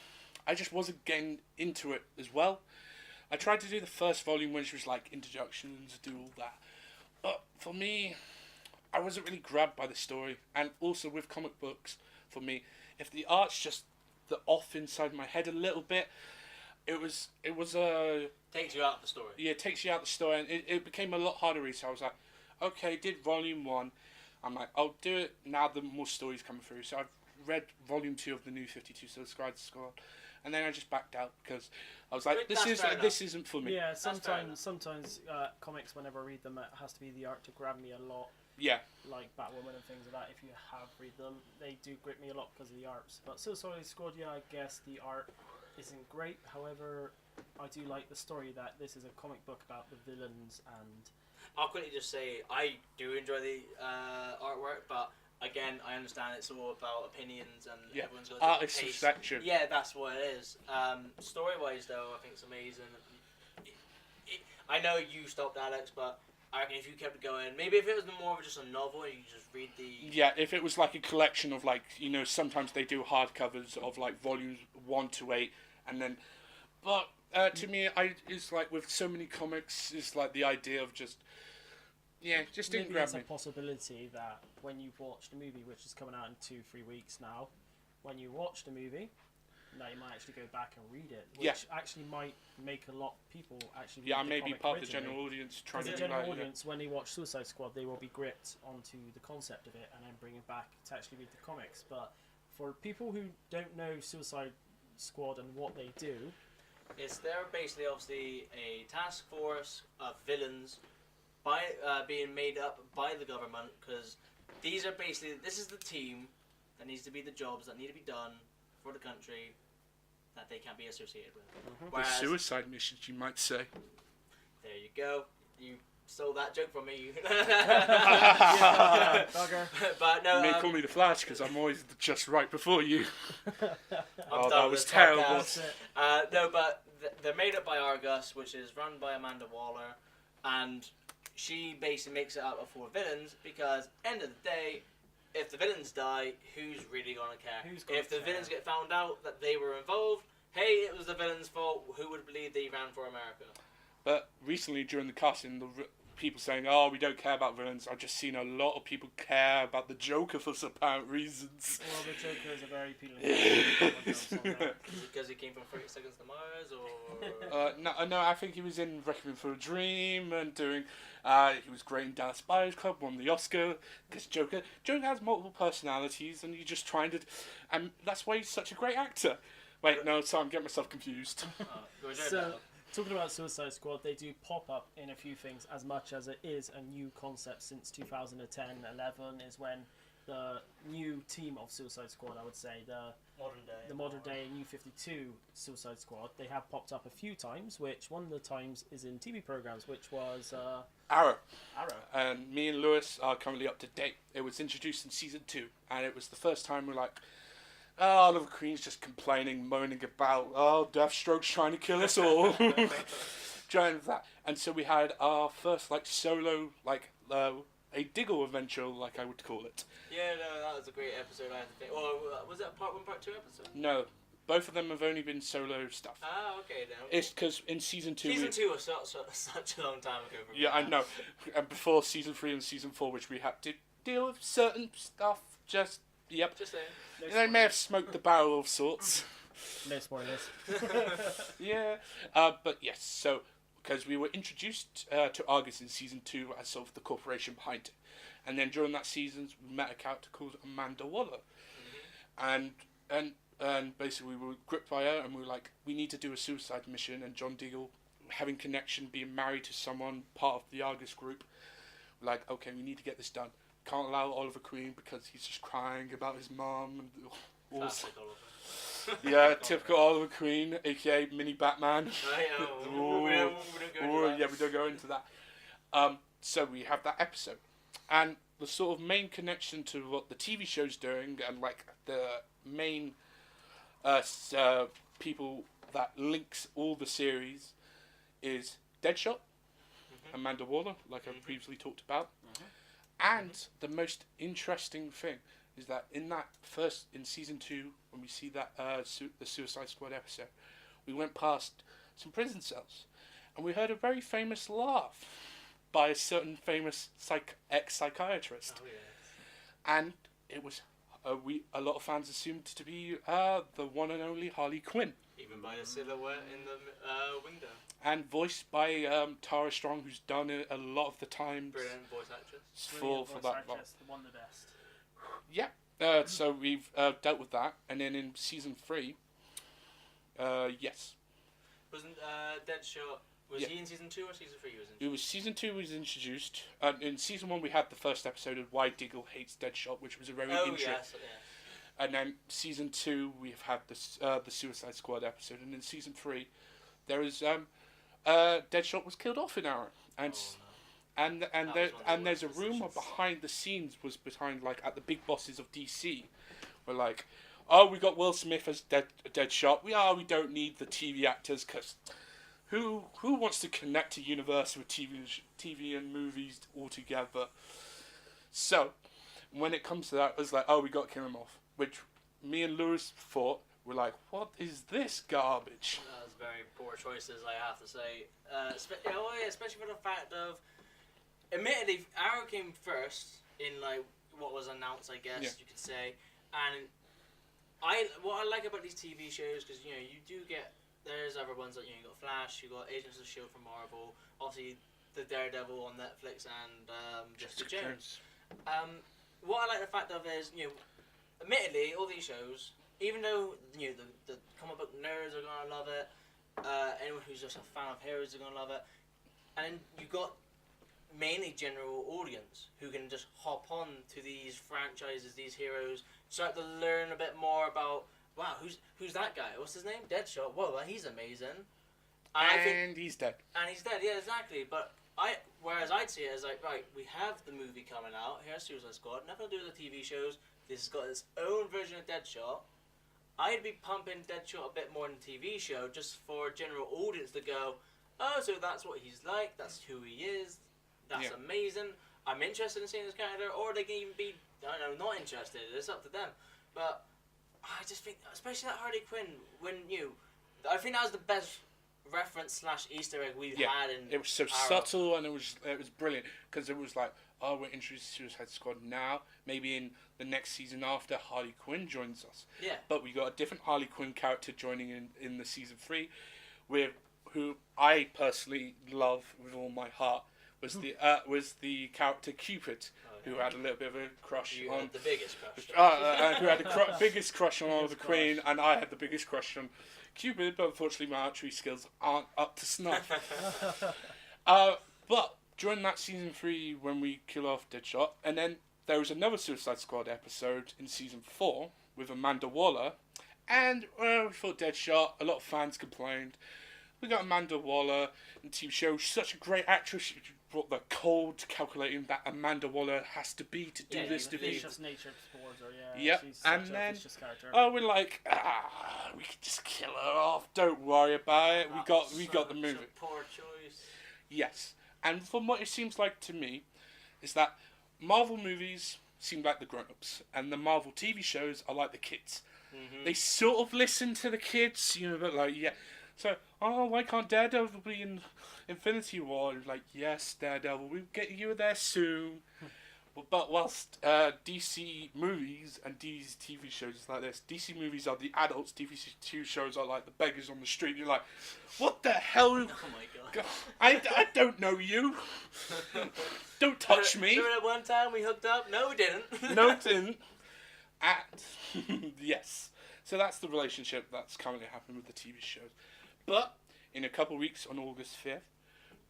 I just wasn't getting into it as well. I tried to do the first volume, which was like introductions, do all that. But for me, I wasn't really grabbed by the story. And also with comic books, for me, if the art's just off inside my head a little bit, it was takes you out of the story. Yeah, it takes you out of the story, and it became a lot harder to read. So I was like, okay, did volume 1. I'm like, I'll do it now. The more stories coming through. So I've read volume 2 of the New 52 Suicide Squad, and then I just backed out because I was like, That's fair enough. this isn't for me. Yeah, fair sometimes comics, whenever I read them, it has to be the art to grab me a lot. Yeah. Like Batwoman and things like that. If you have read them, they do grip me a lot because of the arts. But Suicide Squad, yeah, I guess the art isn't great. However, I do like the story that this is a comic book about the villains and. I'll quickly just say I do enjoy the artwork, but again, I understand it's all about opinions and everyone's got a different Artist taste. section. Yeah, that's what it is. Story-wise, though, I think it's amazing. I know you stopped, Alex, but I reckon if you kept it going, maybe if it was more of just a novel and you could just read the... Yeah, if it was like a collection of like, you know, sometimes they do hardcovers of like volumes 1 to 8, and then... But to me, it's like with so many comics, it's like the idea of just... Yeah, just didn't maybe grab there's me. a possibility that when you've watched a movie, which is coming out in 2-3 weeks now, when you watch the movie, now you might actually go back and read it, which actually might make a lot of people actually read Yeah, the maybe comic part of the originally. general audience trying Because to the do general like, audience, when they watch Suicide Squad, they will be gripped onto the concept of it and then bring it back to actually read the comics. But for people who don't know Suicide Squad and what they do, They're basically obviously a task force of villains being made up by the government, because this is the team that needs to be the jobs that need to be done for the country that they can't be associated with. the suicide missions, you might say. There you go. You stole that joke from me. bugger. But no, You may call me the Flash because I'm always just right before you. I'm done that with was this terrible. podcast. No, but they're made up by Argus, which is run by Amanda Waller, and she basically makes it up of 4 villains because, end of the day, if the villains die, who's really gonna care? If the villains get found out that they were involved, hey, it was the villains' fault. Who would believe they ran for America? But recently, during the casting, people saying, "Oh, we don't care about villains." I've just seen a lot of people care about the Joker for some apparent reasons. Well, the Joker is a very appealing character. Is it because he came from 30 Seconds to Mars, or...? No, I think he was in Requiem for a Dream and doing. He was great in Dallas Buyers Club, won the Oscar. Because Joker has multiple personalities, and you're just trying to, and that's why he's such a great actor. Wait, no, sorry, I'm getting myself confused. So, talking about Suicide Squad, they do pop up in a few things as much as it is a new concept since 2010-11 is when the new team of Suicide Squad, I would say, the modern day New 52 Suicide Squad, they have popped up a few times, which one of the times is in TV programs, which was Arrow. Arrow. And me and Lewis are currently up to date. It was introduced in season 2, and it was the first time we're like, oh, Oliver Queen's just complaining, moaning about, oh, Deathstroke's trying to kill us all. Trying that. And so we had our first, like, solo, like, a Diggle adventure, like I would call it. Yeah, no, that was a great episode, I have to think. Well, was that part 1, part 2 episode? No. Both of them have only been solo stuff. Ah, okay, then. It's because in season 2... Season 2 was such a long time ago. Yeah, I know. And before season 3 and season 4, which we had to deal with certain stuff, just... Yep. Just saying. They may have smoked the barrel of sorts. No spoilers. Yeah. But yes, so, because we were introduced to Argus in season 2 as sort of the corporation behind it. And then during that season, we met a character called Amanda Waller. Mm-hmm. And basically we were gripped by her and we were like, we need to do a suicide mission. And John Diggle, having connection, being married to someone, part of the Argus group, we're like, okay, we need to get this done. Can't allow Oliver Queen because he's just crying about his mum. And Classic Oliver. yeah, typical Oliver Queen, aka Mini Batman. We don't go into that. We don't go into that. So we have that episode. And the sort of main connection to what the TV show's doing and like the main people that links all the series is Deadshot, Amanda Waller, like I previously talked about. And the most interesting thing is that in season 2, when we see that the Suicide Squad episode, we went past some prison cells, and we heard a very famous laugh by a certain famous ex-psychiatrist, Oh, yes. and it was a lot of fans assumed to be the one and only Harley Quinn, Even by the silhouette in the window. and voiced by Tara Strong, who's done it a lot of the times. Brilliant voice actress. For that role. One of the best. Yeah. So we've dealt with that, and then in season 3, Yes. Wasn't Deadshot? Was Yeah. he in season 2 or season 3? He was It was season 2 was introduced. In season 1 we had the first episode of Why Diggle Hates Deadshot, which was a very interesting. yes. And then season 2 we've had the Suicide Squad episode, and in season 3 there is Deadshot was killed off in Arrow, and there's a rumor behind the scenes was behind like at the big bosses of DC, were like, oh, we got Will Smith as Deadshot. We don't need the TV actors because who wants to connect a universe with TV and movies all together? So when it comes to that, it was like, oh, we got to kill him off, which me and Lewis thought were like, what is this garbage? That was very poor choices, I have to say. Especially for the fact of, admittedly, Arrow came first in like what was announced, I guess you could say, and what I like about these TV shows, because you do get, there's other ones that you got Flash, you got Agents of S.H.I.E.L.D. from Marvel, obviously the Daredevil on Netflix, and Jessica Jones. What I like the fact of is, admittedly, all these shows, even though the comic book nerds are gonna love it, anyone who's just a fan of heroes are gonna love it, and then you got mainly general audience who can just hop on to these franchises, these heroes, start to learn a bit more about, wow, who's that guy? What's his name? Deadshot. Whoa, he's amazing. And he's dead. And he's dead. Yeah, exactly. But whereas I'd see it as like, right, we have the movie coming out. Here's Suicide Squad. Nothing to do with the TV shows. This has got its own version of Deadshot. I'd be pumping Deadshot a bit more in the TV show, just for general audience to go, oh, so that's what he's like. That's who he is. That's amazing. I'm interested in seeing this character, or they can even be, I don't know, not interested. It's up to them. But I just think, especially that Harley Quinn, I think that was the best reference / Easter egg we've had in it was so Arrow. subtle, and it was brilliant, because it was like, oh, we're introducing Suicide Squad now, maybe in the next season after Harley Quinn joins us. Yeah. But we got a different Harley Quinn character joining in the season 3, who I personally love with all my heart, was the character Cupid, who had a little bit of a crush on... had the biggest crush. Who had the biggest crush on Oliver Queen, and I had the biggest crush on Cupid, but unfortunately my archery skills aren't up to snuff. But during that season 3, when we kill off Deadshot, and then there was another Suicide Squad episode in season 4 with Amanda Waller, and we thought Deadshot, a lot of fans complained. We got Amanda Waller in the TV show, such a great actress. She brought the cold, calculating that Amanda Waller has to be to do this to be. Vicious nature towards her, Yep, she's and such then a vicious character. we're like, we can just kill her off. Don't worry about it. We got the movie. A poor choice. Yes, and from what it seems like to me, is that Marvel movies seem like the grown-ups, and the Marvel TV shows are like the kids. Mm-hmm. They sort of listen to the kids, but like, yeah. So, why can't Daredevil be in Infinity War? Like, yes, Daredevil, we'll get you there soon. But whilst DC movies and DC TV shows is like this, DC movies are the adults, TV shows are like the beggars on the street. You're like, what the hell? Oh my god. I don't know you. Don't touch me. Remember that one time we hooked up? No, we didn't. No, it didn't. And, yes. So that's the relationship that's currently happening with the TV shows. But in a couple of weeks, on August 5th,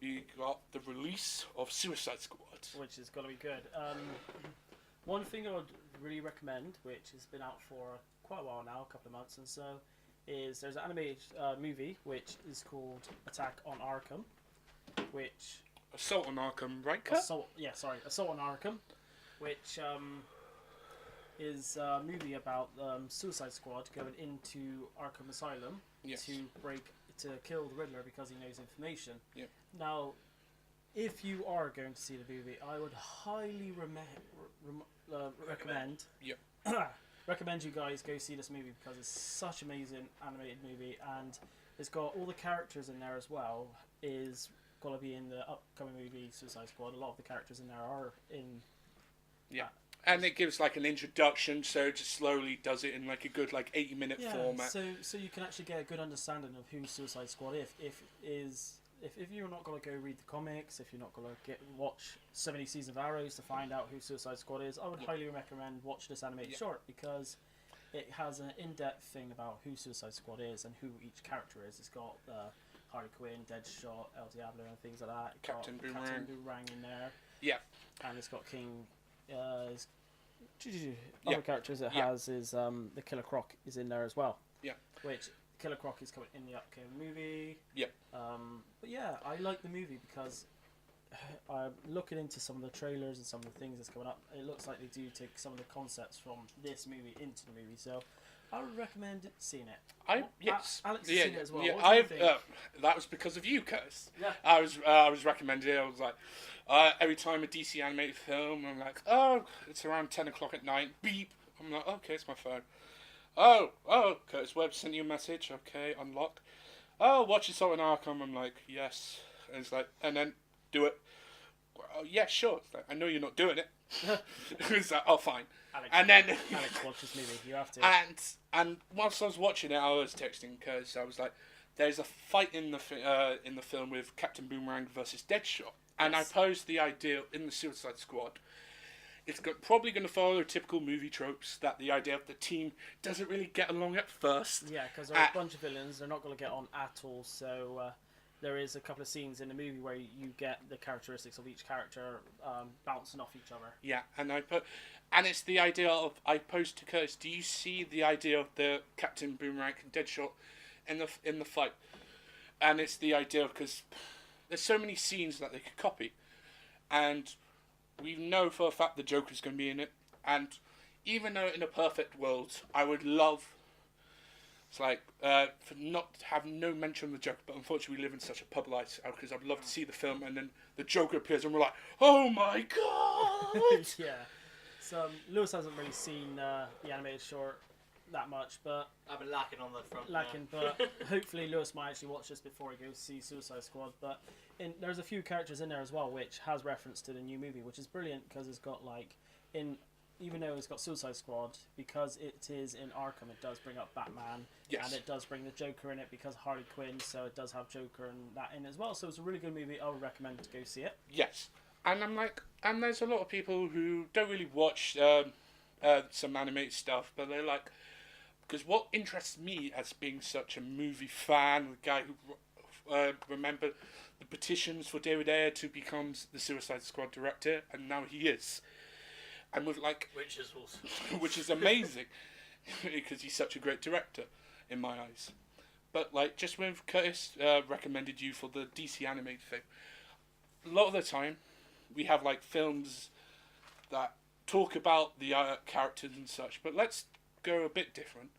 we got the release of Suicide Squad. Which is going to be good. One thing I would really recommend, which has been out for quite a while now, a couple of months and so, is there's an animated movie which is called Attack on Arkham, which... Assault on Arkham, right? Assault on Arkham, which is a movie about Suicide Squad going into Arkham Asylum to kill the Riddler because he knows information. Yep. Now, if you are going to see the movie, I would highly recommend recommend you guys go see this movie because it's such an amazing animated movie, and it's got all the characters in there as well. Is going to be in the upcoming movie Suicide Squad. A lot of the characters in there are in. Yeah. And it gives like an introduction, so it just slowly does it in like a good 80-minute format. So you can actually get a good understanding of who Suicide Squad is. If you're not going to go read the comics, if you're not going to watch 70 seasons of Arrows to find out who Suicide Squad is, I would highly recommend watch this animated short because it has an in-depth thing about who Suicide Squad is and who each character is. It's got Harley Quinn, Deadshot, El Diablo, and things like that. Captain Boomerang. Captain Boomerang in there. Yeah. And it's got King. Other characters it has is the Killer Croc is in there as well. Yeah. Which Killer Croc is coming in the upcoming movie. Yep. But yeah, I like the movie because I'm looking into some of the trailers and some of the things that's coming up. It looks like they do take some of the concepts from this movie into the movie, so I would recommend seeing it. Yes. Alex has seen it as well. Yeah, What do you think? that was because of you, Curtis. Yeah. I was recommending it. I was like, every time a DC animated film, I'm like, oh, it's around 10 o'clock at night. Beep. I'm like, okay, it's my phone. Oh, Curtis Webb sent you a message. Okay, unlock. Oh, watch Assault on Arkham. I'm like, yes. And it's like, and then do it. Well, yeah, sure. It's like, I know you're not doing it. It's like, oh, fine. Alex, and then Alex, watch this movie. You have to. And whilst I was watching it, I was texting because I was like, "There's a fight in the film with Captain Boomerang versus Deadshot," and Yes. I posed the idea in the Suicide Squad. It's probably going to follow typical movie tropes that the idea of the team doesn't really get along at first. Yeah, because there are a bunch of villains. They're not going to get on at all. So there is a couple of scenes in the movie where you get the characteristics of each character bouncing off each other. Yeah, and it's the idea of, I posed to Curtis, do you see the idea of the Captain Boomerang and Deadshot in the fight? And it's the idea of, because there's so many scenes that they could copy, and we know for a fact the Joker's going to be in it, and even though in a perfect world, I would love, it's like, for not to have no mention of the Joker, but unfortunately we live in such a pub life, because I'd love to see the film, and then the Joker appears, and we're like, oh my god! Yeah. So Lewis hasn't really seen the animated short that much, but I've been lacking on the front. but hopefully Lewis might actually watch this before he goes to see Suicide Squad. But there's a few characters in there as well, which has reference to the new movie, which is brilliant because it's got even though it's got Suicide Squad, because it is in Arkham, it does bring up Batman, Yes. and it does bring the Joker in it because Harley Quinn, so it does have Joker and that in as well. So it's a really good movie. I would recommend to go see it. Yes. And I'm like, and there's a lot of people who don't really watch some animated stuff, but they're like, because what interests me as being such a movie fan, the guy who remembered the petitions for David Ayer to become the Suicide Squad director, and now he is, and with like, Which is awesome. which is amazing, because he's such a great director in my eyes. But like, just when Curtis recommended you for the DC animated thing, a lot of the time, we have like films that talk about the characters and such, but let's go a bit different.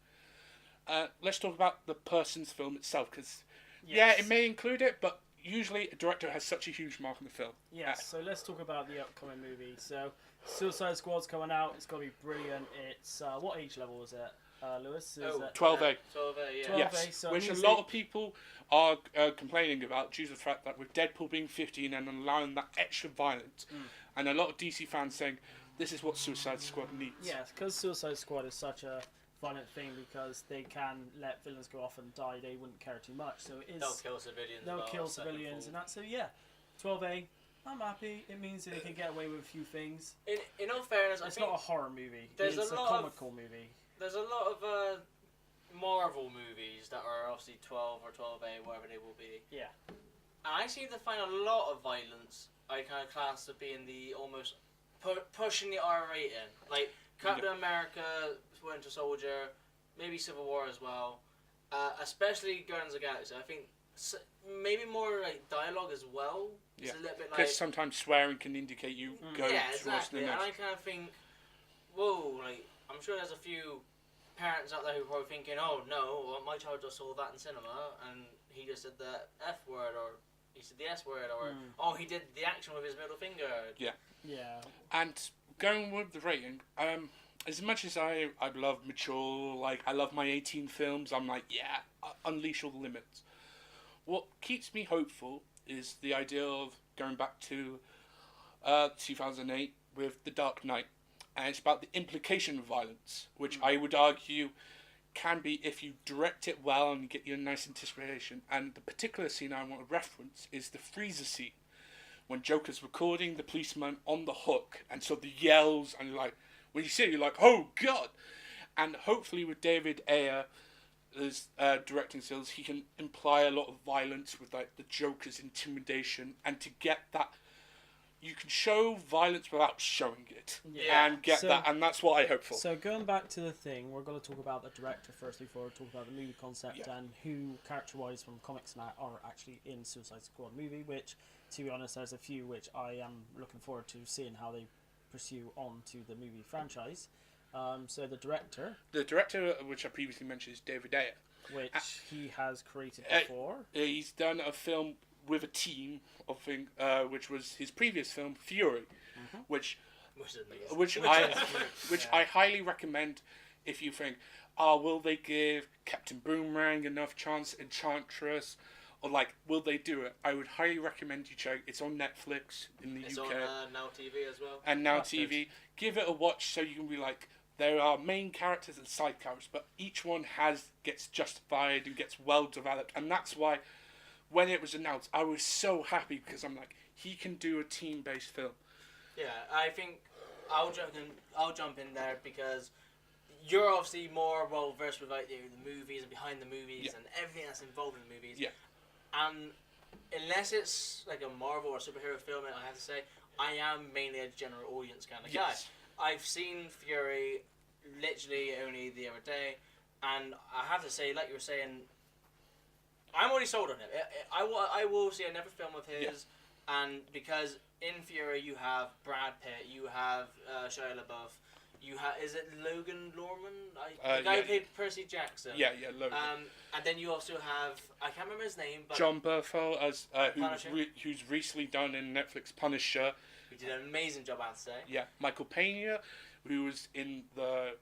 Let's talk about the person's film itself, because yeah, it may include it, but usually a director has such a huge mark on the film. Yes, so let's talk about the upcoming movie. So Suicide Squad's coming out. It's going to be brilliant. It's what age level is it, Lewis? Is it 12A. 12A, yeah. 12A, Yes, so it which a means lot of people are complaining about due to the fact that with Deadpool being 15 and allowing that extra violence, and a lot of DC fans saying this is what Suicide Squad needs. Yes, because Suicide Squad is such a violent thing because they can let villains go off and die. They wouldn't care too much. So it is. They'll kill civilians. They'll well, kill second civilians full. and that. So yeah, 12A. I'm happy. It means that they can get away with a few things. In all fairness, It's I think not a horror movie. there's It's a a lot comical movie. there's a lot of Marvel movies that are obviously 12 or 12A, whatever they will be. Yeah. And I seem to find a lot of violence I kind of class as being the almost pushing the R rating. Like Captain America, Winter Soldier, maybe Civil War as well. Especially Guardians of the Galaxy. I think maybe more like dialogue as well. It's a little bit like. Because sometimes swearing can indicate you go Yeah, towards exactly. the And next. I kind of think, whoa, like, I'm sure there's a few parents out there who are probably thinking, oh no, well, my child just saw that in cinema and he just said the F word or he said the S word or oh he did the action with his middle finger. Yeah. And going with the rating, as much as I love mature, like I love my 18 films, I'm like, yeah, unleash all the limits. What keeps me hopeful is the idea of going back to 2008 with The Dark Knight. And it's about the implication of violence, which I would argue can be if you direct it well and you get your nice anticipation. And the particular scene I want to reference is the freezer scene, when Joker's recording the policeman on the hook, and so the yells, and like when you see it, you're like, oh god! And hopefully with David Ayer as directing skills, he can imply a lot of violence with like the Joker's intimidation, and to get that, you can show violence without showing it, and get that, and that's what I hope for. So going back to the thing, we're going to talk about the director first before we talk about the movie concept and who, character-wise from comics and that, are actually in Suicide Squad movie, which, to be honest, there's a few which I am looking forward to seeing how they pursue on to the movie franchise. So the director, which I previously mentioned, is David Ayer, which he has created before. He's done a film with a team of which was his previous film Fury, which I highly recommend if you think, will they give Captain Boomerang enough chance, Enchantress, or like, will they do it? I would highly recommend you check. It's on Netflix in the UK. It's on Now TV as well. And Now TV. Good. Give it a watch so you can be like, there are main characters and side characters, but each one gets justified and gets well developed, and that's why when it was announced, I was so happy because I'm like, he can do a team-based film. Yeah, I think I'll jump in there because you're obviously more well versed with like the movies and behind the movies and everything that's involved in the movies. Yeah. And unless it's like a Marvel or superhero film, I have to say I am mainly a general audience kind of guy. I've seen Fury literally only the other day, and I have to say, like you were saying, I'm already sold on it. I will see another film of his, and because in Fury you have Brad Pitt, you have Shia LaBeouf, you have, is it Logan Lerman? The guy who played Percy Jackson. Yeah, Logan. And then you also have, I can't remember his name, but John Bernthal as who's recently done in Netflix Punisher. He did an amazing job, I have to say. Yeah, Michael Pena, who was in the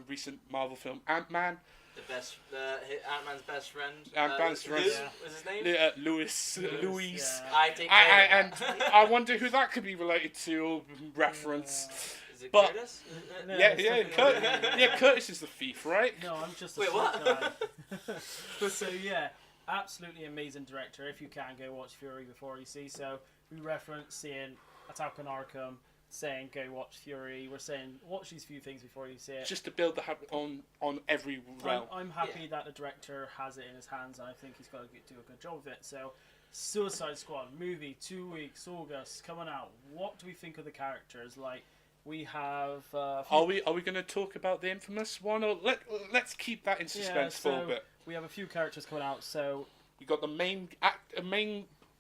recent Marvel film Ant-Man. Ant-Man's best friend. Ant-Man's friend. Was his name? Louis. Yeah. I take care and I wonder who that could be related to or reference. Is it but, Curtis? Curtis is the thief, right? No, I'm just a Wait, what? guy. So absolutely amazing director. If you can, go watch Fury before you see. So we reference seeing Attack on Arkham, saying go watch Fury. We're saying watch these few things before you see it. Just to build the habit on every realm. I'm happy that the director has it in his hands, and I think he's got to do a good job of it. So, Suicide Squad movie, 2 weeks, August, coming out. What do we think of the characters? Like, we have. Are we going to talk about the infamous one, or let's keep that in suspense for a bit? We have a few characters coming out. So you got the main.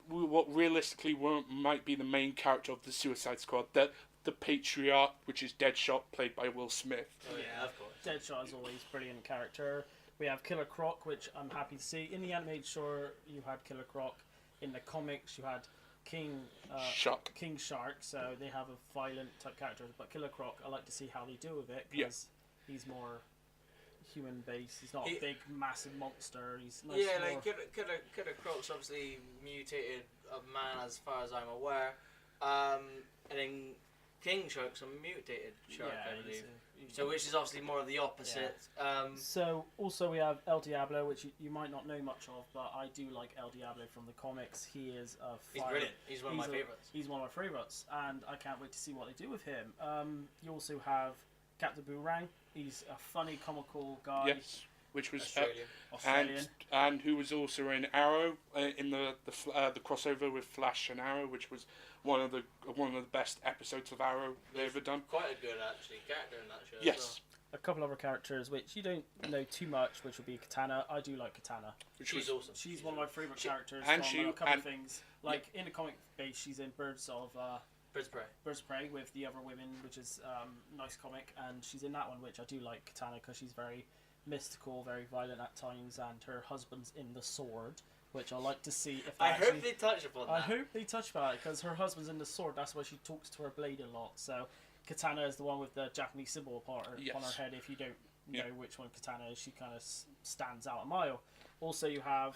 What realistically might be the main character of the Suicide Squad, the Patriarch, which is Deadshot, played by Will Smith. Oh yeah, of course. Deadshot is always a brilliant character. We have Killer Croc, which I'm happy to see. In the animated show, you had Killer Croc. In the comics, you had King Shark. So they have a violent type character. But Killer Croc, I like to see how they deal with it because he's more human based. He's not a big massive monster. He's nice. Yeah, like Killer Croc's obviously mutated a man as far as I'm aware, and then King Shark's a mutated shark, I believe. So which is obviously more of the opposite. Yeah. So also we have El Diablo, which you might not know much of, but I do like El Diablo from the comics. He is he's brilliant. He's one of my favourites. He's one of my favourites, and I can't wait to see what they do with him. You also have Captain Boomerang. He's a funny, comical guy. Yes, which was Australian. And who was also in Arrow in the crossover with Flash and Arrow, which was one of the best episodes of Arrow they've ever done. Quite a good character in that show. Yes. As well. A couple other characters which you don't know too much, which would be Katana. I do like Katana. She's awesome. She's one of my favourite characters. And from a couple of things. Like in the comic base, she's in Birds of Prey with the other women, which is nice comic, and she's in that one, which I do like Katana because she's very mystical, very violent at times, and her husband's in the Sword, which I like to see. If I hope they touch upon that. I hope they touch upon it because her husband's in the Sword. That's why she talks to her blade a lot. So Katana is the one with the Japanese symbol on her head. If you don't know which one Katana is, she kind of stands out a mile. Also, you have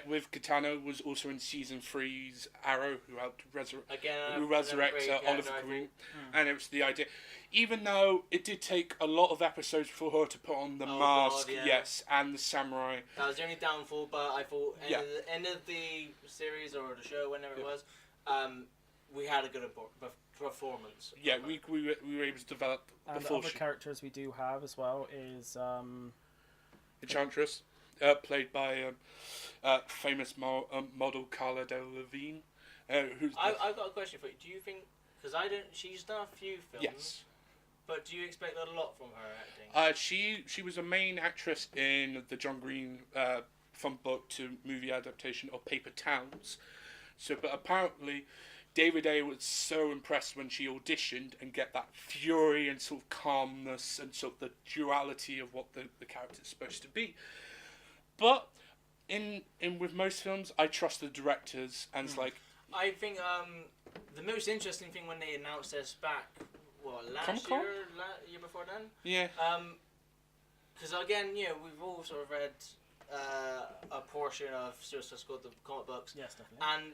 with Katana was also in season 3's Arrow, who helped resurrect Oliver Queen, and it was the idea. Even though it did take a lot of episodes for her to put on the mask, and the samurai. That was the only downfall, but I thought end of the series or the show, whenever it was, we had a good performance. Yeah, we were able to develop the And full other characters we do have as well is Enchantress, played by famous model Carla Delevingne. I've got a question for you. Do you think, because she's done a few films. Yes. But do you expect a lot from her acting? She was a main actress in the John Green from book to movie adaptation of Paper Towns. So, but apparently, David A was so impressed when she auditioned and get that fury and sort of calmness and sort of the duality of what the character is supposed to be. But in with most films, I trust the directors, and it's like. I think the most interesting thing when they announced this back. Last Comic-Con? year before then? Yeah. Because again, we've all sort of read a portion of Suicide Squad, the comic books. yes, definitely. And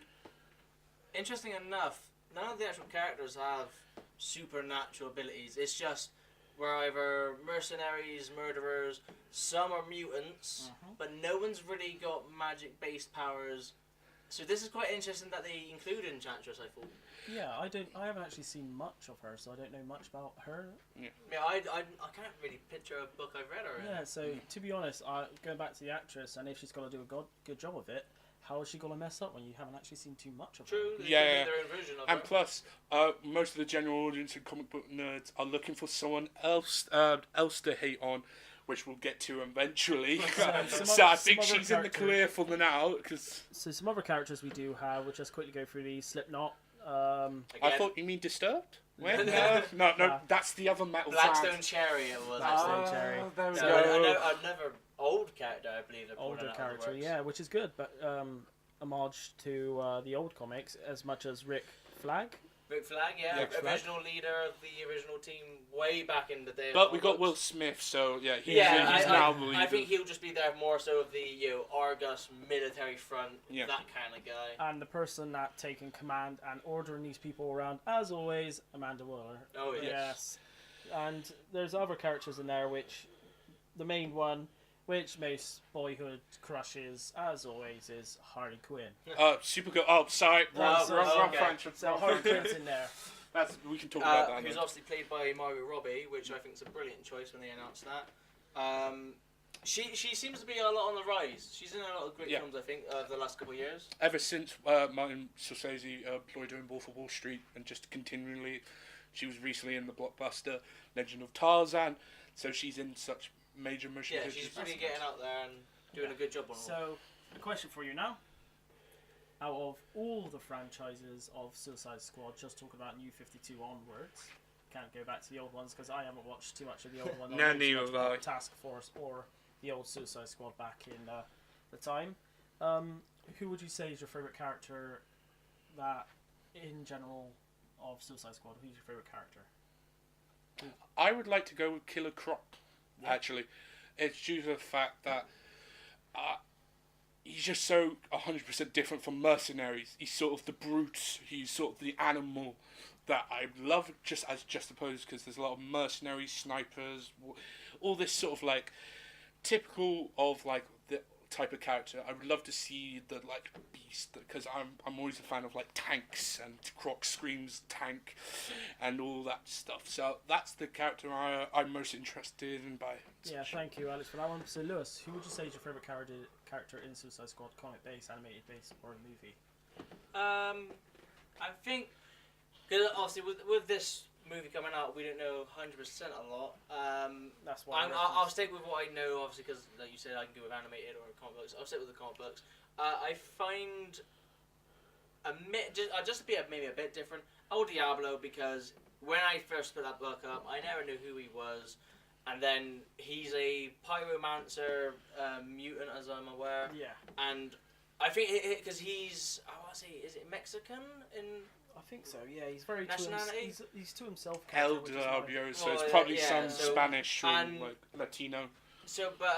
interesting enough, none of the actual characters have supernatural abilities. It's just we're either mercenaries, murderers, some are mutants, but no one's really got magic-based powers. So this is quite interesting that they include Enchantress, I thought. Yeah, I haven't actually seen much of her, so I don't know much about her. Yeah, I can't really picture a book I've read her in. Yeah, so to be honest, going back to the actress, and if she's got to do a good job of it, how is she going to mess up when you haven't actually seen too much of her? True, they Yeah. could make their own version of And her. plus, most of the general audience and comic book nerds are looking for someone else to hate on, which we'll get to eventually. So I think she's in the clear for the now. So some other characters we do have, we'll just quickly go through these. Slipknot. I thought you mean Disturbed? When? No. No, that's the other metal Blackstone band. Cherry it was. Blackstone Cherry. There we So go. another old character, I believe. They're pulling Older out of the character, works. yeah, which is good, but homage to the old comics as much as Rick Flag. Rick Flag, yeah, Rick Flag. original leader of the original team way back in the day. But we got Will Smith, so yeah, he's I, now I, the leader. I think he'll just be there more so of the Argus military front, that kind of guy. And the person that taking command and ordering these people around, as always, Amanda Waller. Oh yes. Yes. And there's other characters in there, which the main one, which most boyhood crushes, as always, is Harley Quinn. Super good. Oh, sorry, wrong okay. franchise. So Harley Quinn's in there. We can talk about that. Who's obviously played by Margot Robbie, which I think is a brilliant choice when they announced that. She seems to be a lot on the rise. She's in a lot of great films, I think, over the last couple of years. Ever since Martin Scorsese employed her in Wolf of Wall Street, and just continually, she was recently in the blockbuster Legend of Tarzan. So she's in such major motion pictures. Yeah, she's really getting out there and doing a good job on it. So, a question for you now. Out of all the franchises of Suicide Squad, just talking about New 52 onwards, can't go back to the old ones because I haven't watched too much of the old one. No, neither have I. Task Force or the old Suicide Squad back in the time. Who would you say is your favourite character that, in general, of Suicide Squad? Who's your favourite character? I would like to go with Killer Croc, actually. It's due to the fact that he's just so 100% different from mercenaries. He's sort of the brute, he's sort of the animal that I love just opposed, because there's a lot of mercenaries, snipers, all this sort of like typical of like the type of character. I would love to see the like beast, because I'm always a fan of like tanks, and Croc screams tank and all that stuff. So that's the character I'm most interested in by. Yeah, thank you, Alex, for that one. So, Lewis, who would you say is your favourite character in Suicide Squad, comic based, animated based, or a movie? I think, because obviously with this movie coming out, we don't know 100% a lot. That's why I'll stick with what I know, obviously, because like you said, I can go with animated or comic books. I'll stick with the comic books. I find just to be maybe a bit different, El Diablo, because when I first put that book up, I never knew who he was. And then he's a pyromancer mutant, as I'm aware. Yeah. And I think because he's, I want to say, is it Mexican in? I think so. Yeah, he's very Nationality? he's to himself. El character, which is nice. Diablo, so Oh, it's probably yeah, some so- Spanish or and- like Latino. So, but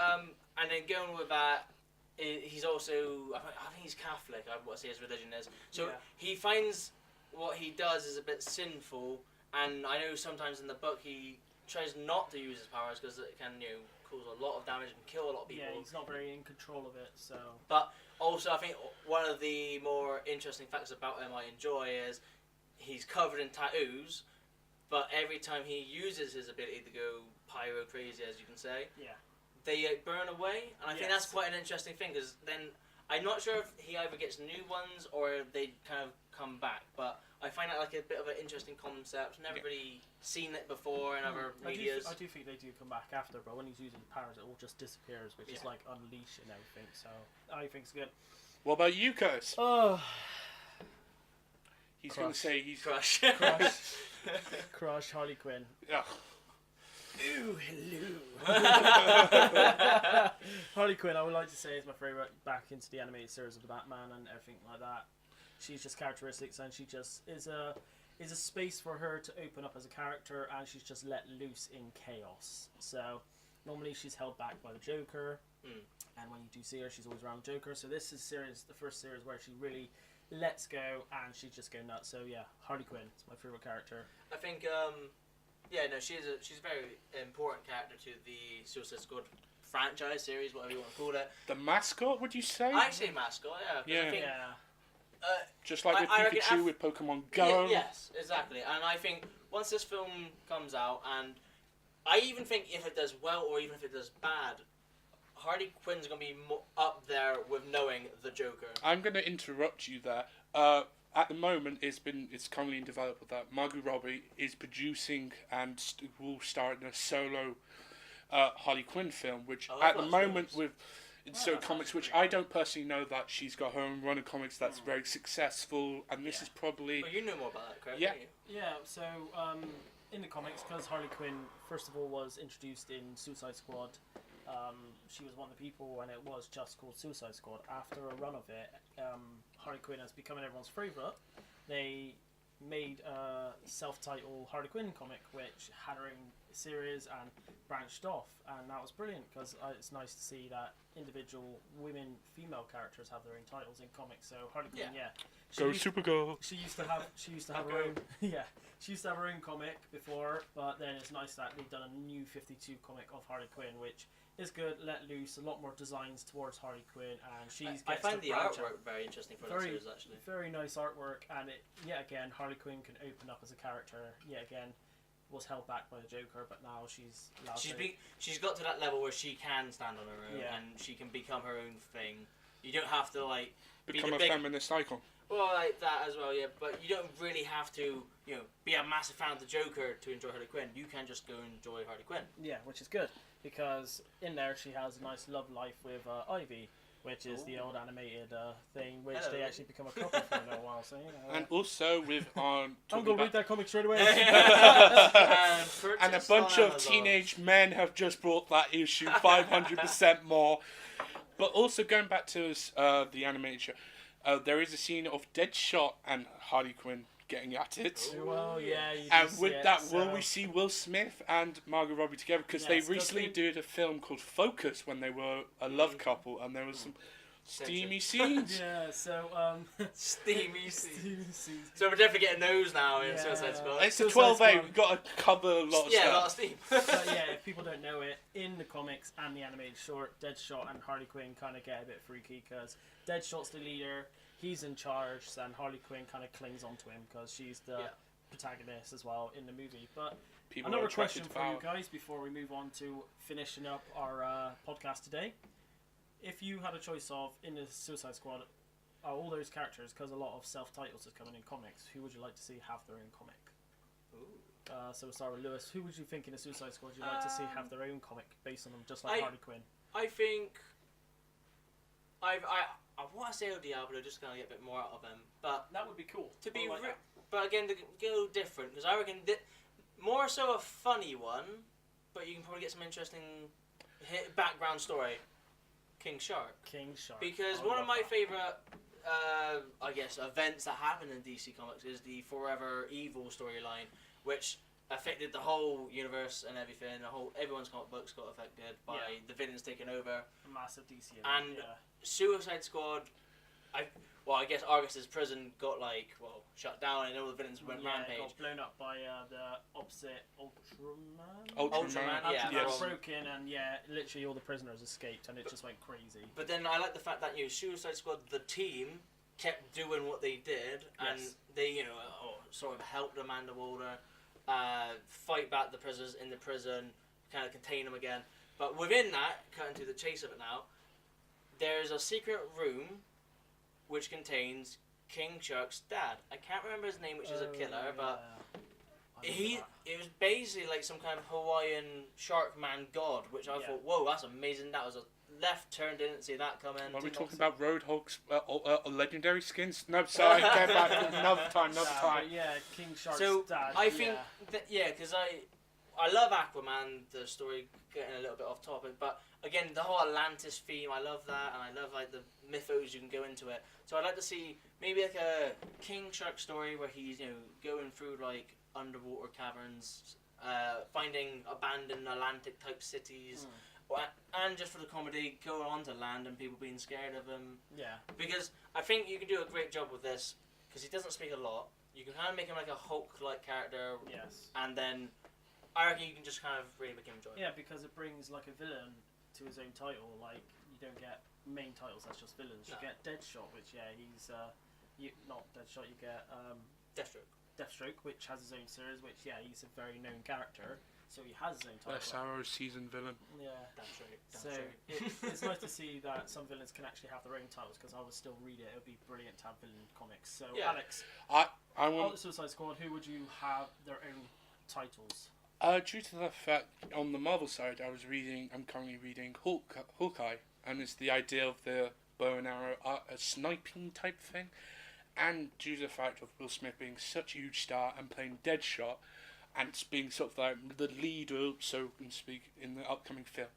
and then going with that, he's also, I think he's Catholic. I want to say his religion is. So Yeah. he finds what he does is a bit sinful, and I know sometimes in the book he tries not to use his powers because it can cause a lot of damage and kill a lot of people. Yeah, he's not very in control of it. So. But also, I think one of the more interesting facts about him I enjoy is he's covered in tattoos, but every time he uses his ability to go pyro crazy, as you can say, they burn away, and I think that's quite an interesting thing, because then I'm not sure if he either gets new ones or they kind of come back, but I find that like a bit of an interesting concept. Never really seen it before in other medias. I do think they do come back after, but when he's using powers, it all just disappears, which is like Unleash and everything. So I think it's good. What about you, Curtis? Oh, he's going to say he's Crush. Crush Harley Quinn. Ugh. Ooh, hello. Harley Quinn, I would like to say, is my favourite back into the animated series of the Batman and everything like that. She's just characteristics, and she just is a space for her to open up as a character, and she's just let loose in chaos. So normally she's held back by the Joker, and when you do see her, she's always around the Joker. So this is the first series where she really lets go, and she's just go nuts. So yeah, Harley Quinn is my favourite character. I think she's a very important character to the Suicide Squad franchise series, whatever you want to call it. The mascot, would you say? I say mascot, yeah. I think, just like with Pikachu with Pokemon Go. Yes, exactly. And I think once this film comes out, and I even think if it does well or even if it does bad, Harley Quinn's going to be up there with knowing the Joker. I'm going to interrupt you there. At the moment, it's currently in development that Margot Robbie is producing and will star in a solo Harley Quinn film, which at the moment with Comics, which I don't personally know, that she's got her own run of comics that's very successful, and this is probably... Well, you know more about that, correct? Yeah. Yeah, so in the comics, because Harley Quinn, first of all, was introduced in Suicide Squad, she was one of the people when it was just called Suicide Squad. After a run of it, Harley Quinn has become everyone's favourite. They made a self-titled Harley Quinn comic, which had her own series and branched off, and that was brilliant, because it's nice to see that individual female characters have their own titles in comics. So Harley Quinn, Supergirl. She used to have her own she used to have her own comic before, but then it's nice that they've done a new 52 comic of Harley Quinn, which is good, let loose, a lot more designs towards Harley Quinn, and I find the artwork very interesting for the series, actually. Very nice artwork, and yet again, Harley Quinn can open up as a character. Yet again, was held back by the Joker, but now she's she's got to that level where she can stand on her own, and she can become her own thing. You don't have to become a feminist icon. Well, like that as well, yeah. But you don't really have to, be a massive fan of the Joker to enjoy Harley Quinn. You can just go and enjoy Harley Quinn. Yeah, which is good, because in there she has a nice love life with Ivy, which is the old animated thing, which they actually become a couple for a little while. So and also with I'm gonna read that comic straight away. And a bunch of teenage men have just brought that issue 500% more. But also going back to the animated show. There is a scene of Deadshot and Harley Quinn getting at it. Well, yeah. And with that, will we see Will Smith and Margot Robbie together? Because they recently did a film called Focus when they were a love couple, and there was some steamy scenes. Yeah, so steamy scenes. So we're definitely getting those now in Suicide Squad. It's a 12A. We've got to cover a lot of stuff. Yeah, a lot of steam. But yeah, if people don't know it, in the comics and the animated short, Deadshot and Harley Quinn kind of get a bit freaky, because Deadshot's the leader, he's in charge, and Harley Quinn kind of clings onto him because she's the protagonist as well in the movie. But another question for you guys before we move on to finishing up our podcast today. If you had a choice of, in the Suicide Squad, all those characters, because a lot of self-titles is coming in comics, who would you like to see have their own comic? So we'll start with Lewis. Who would you think in the Suicide Squad you'd like to see have their own comic based on them, just like Harley Quinn? I think I want to say El Diablo, just kind of get a bit more out of him, but that would be cool. But again, to go different, because I reckon more so a funny one, but you can probably get some interesting background story. King Shark. Because one of my favourite, I guess, events that happened in DC Comics is the Forever Evil storyline, which affected the whole universe and everything. Everyone's comic books got affected by the villains taking over. A massive DC event, and Suicide Squad, I guess Argus's prison got shut down and all the villains went rampage. Got blown up by the opposite Ultraman. Ultraman, broken, and literally all the prisoners escaped, and it just went crazy. But then I like the fact that Suicide Squad, the team, kept doing what they did, and Yes. they, sort of helped Amanda Waller fight back the prisoners in the prison, kind of contain them again. But within that, cutting to the chase of it now, there's a secret room which contains King Shark's dad. I can't remember his name, which is a killer, but it was basically like some kind of Hawaiian shark man god, which I thought, whoa, that's amazing. That was a left turn, didn't see that coming. Are we talking about Roadhog's legendary skins? No, sorry, get back. Another time. But yeah, King Shark's dad. I think because I love Aquaman, the story getting a little bit off topic, but again, the whole Atlantis theme, I love that, and I love like the mythos you can go into it. So I'd like to see maybe like a King Shark story where he's going through like underwater caverns, finding abandoned Atlantic type cities, and just for the comedy, going on to land and people being scared of him. Yeah. Because I think you can do a great job with this because he doesn't speak a lot. You can kind of make him like a Hulk-like character. Yes. And then I reckon you can just kind of really make him enjoy it. Yeah, because it brings like a villain to his own title. Like you don't get main titles that's just villains. You get Deadshot, which he's not Deadshot. You get Deathstroke, which has his own series. Which he's a very known character, so he has his own title. Best Arrow season villain. Yeah. So it's nice to see that some villains can actually have their own titles. Because I would still read it. It would be brilliant to have villain comics. So Alex, I want the Suicide Squad. Who would you have their own titles? Due to the fact on the Marvel side, I'm currently reading Hawkeye, and it's the idea of the bow and arrow, a sniping type thing, and due to the fact of Will Smith being such a huge star and playing Deadshot, and being sort of like the leader, so to speak, in the upcoming film,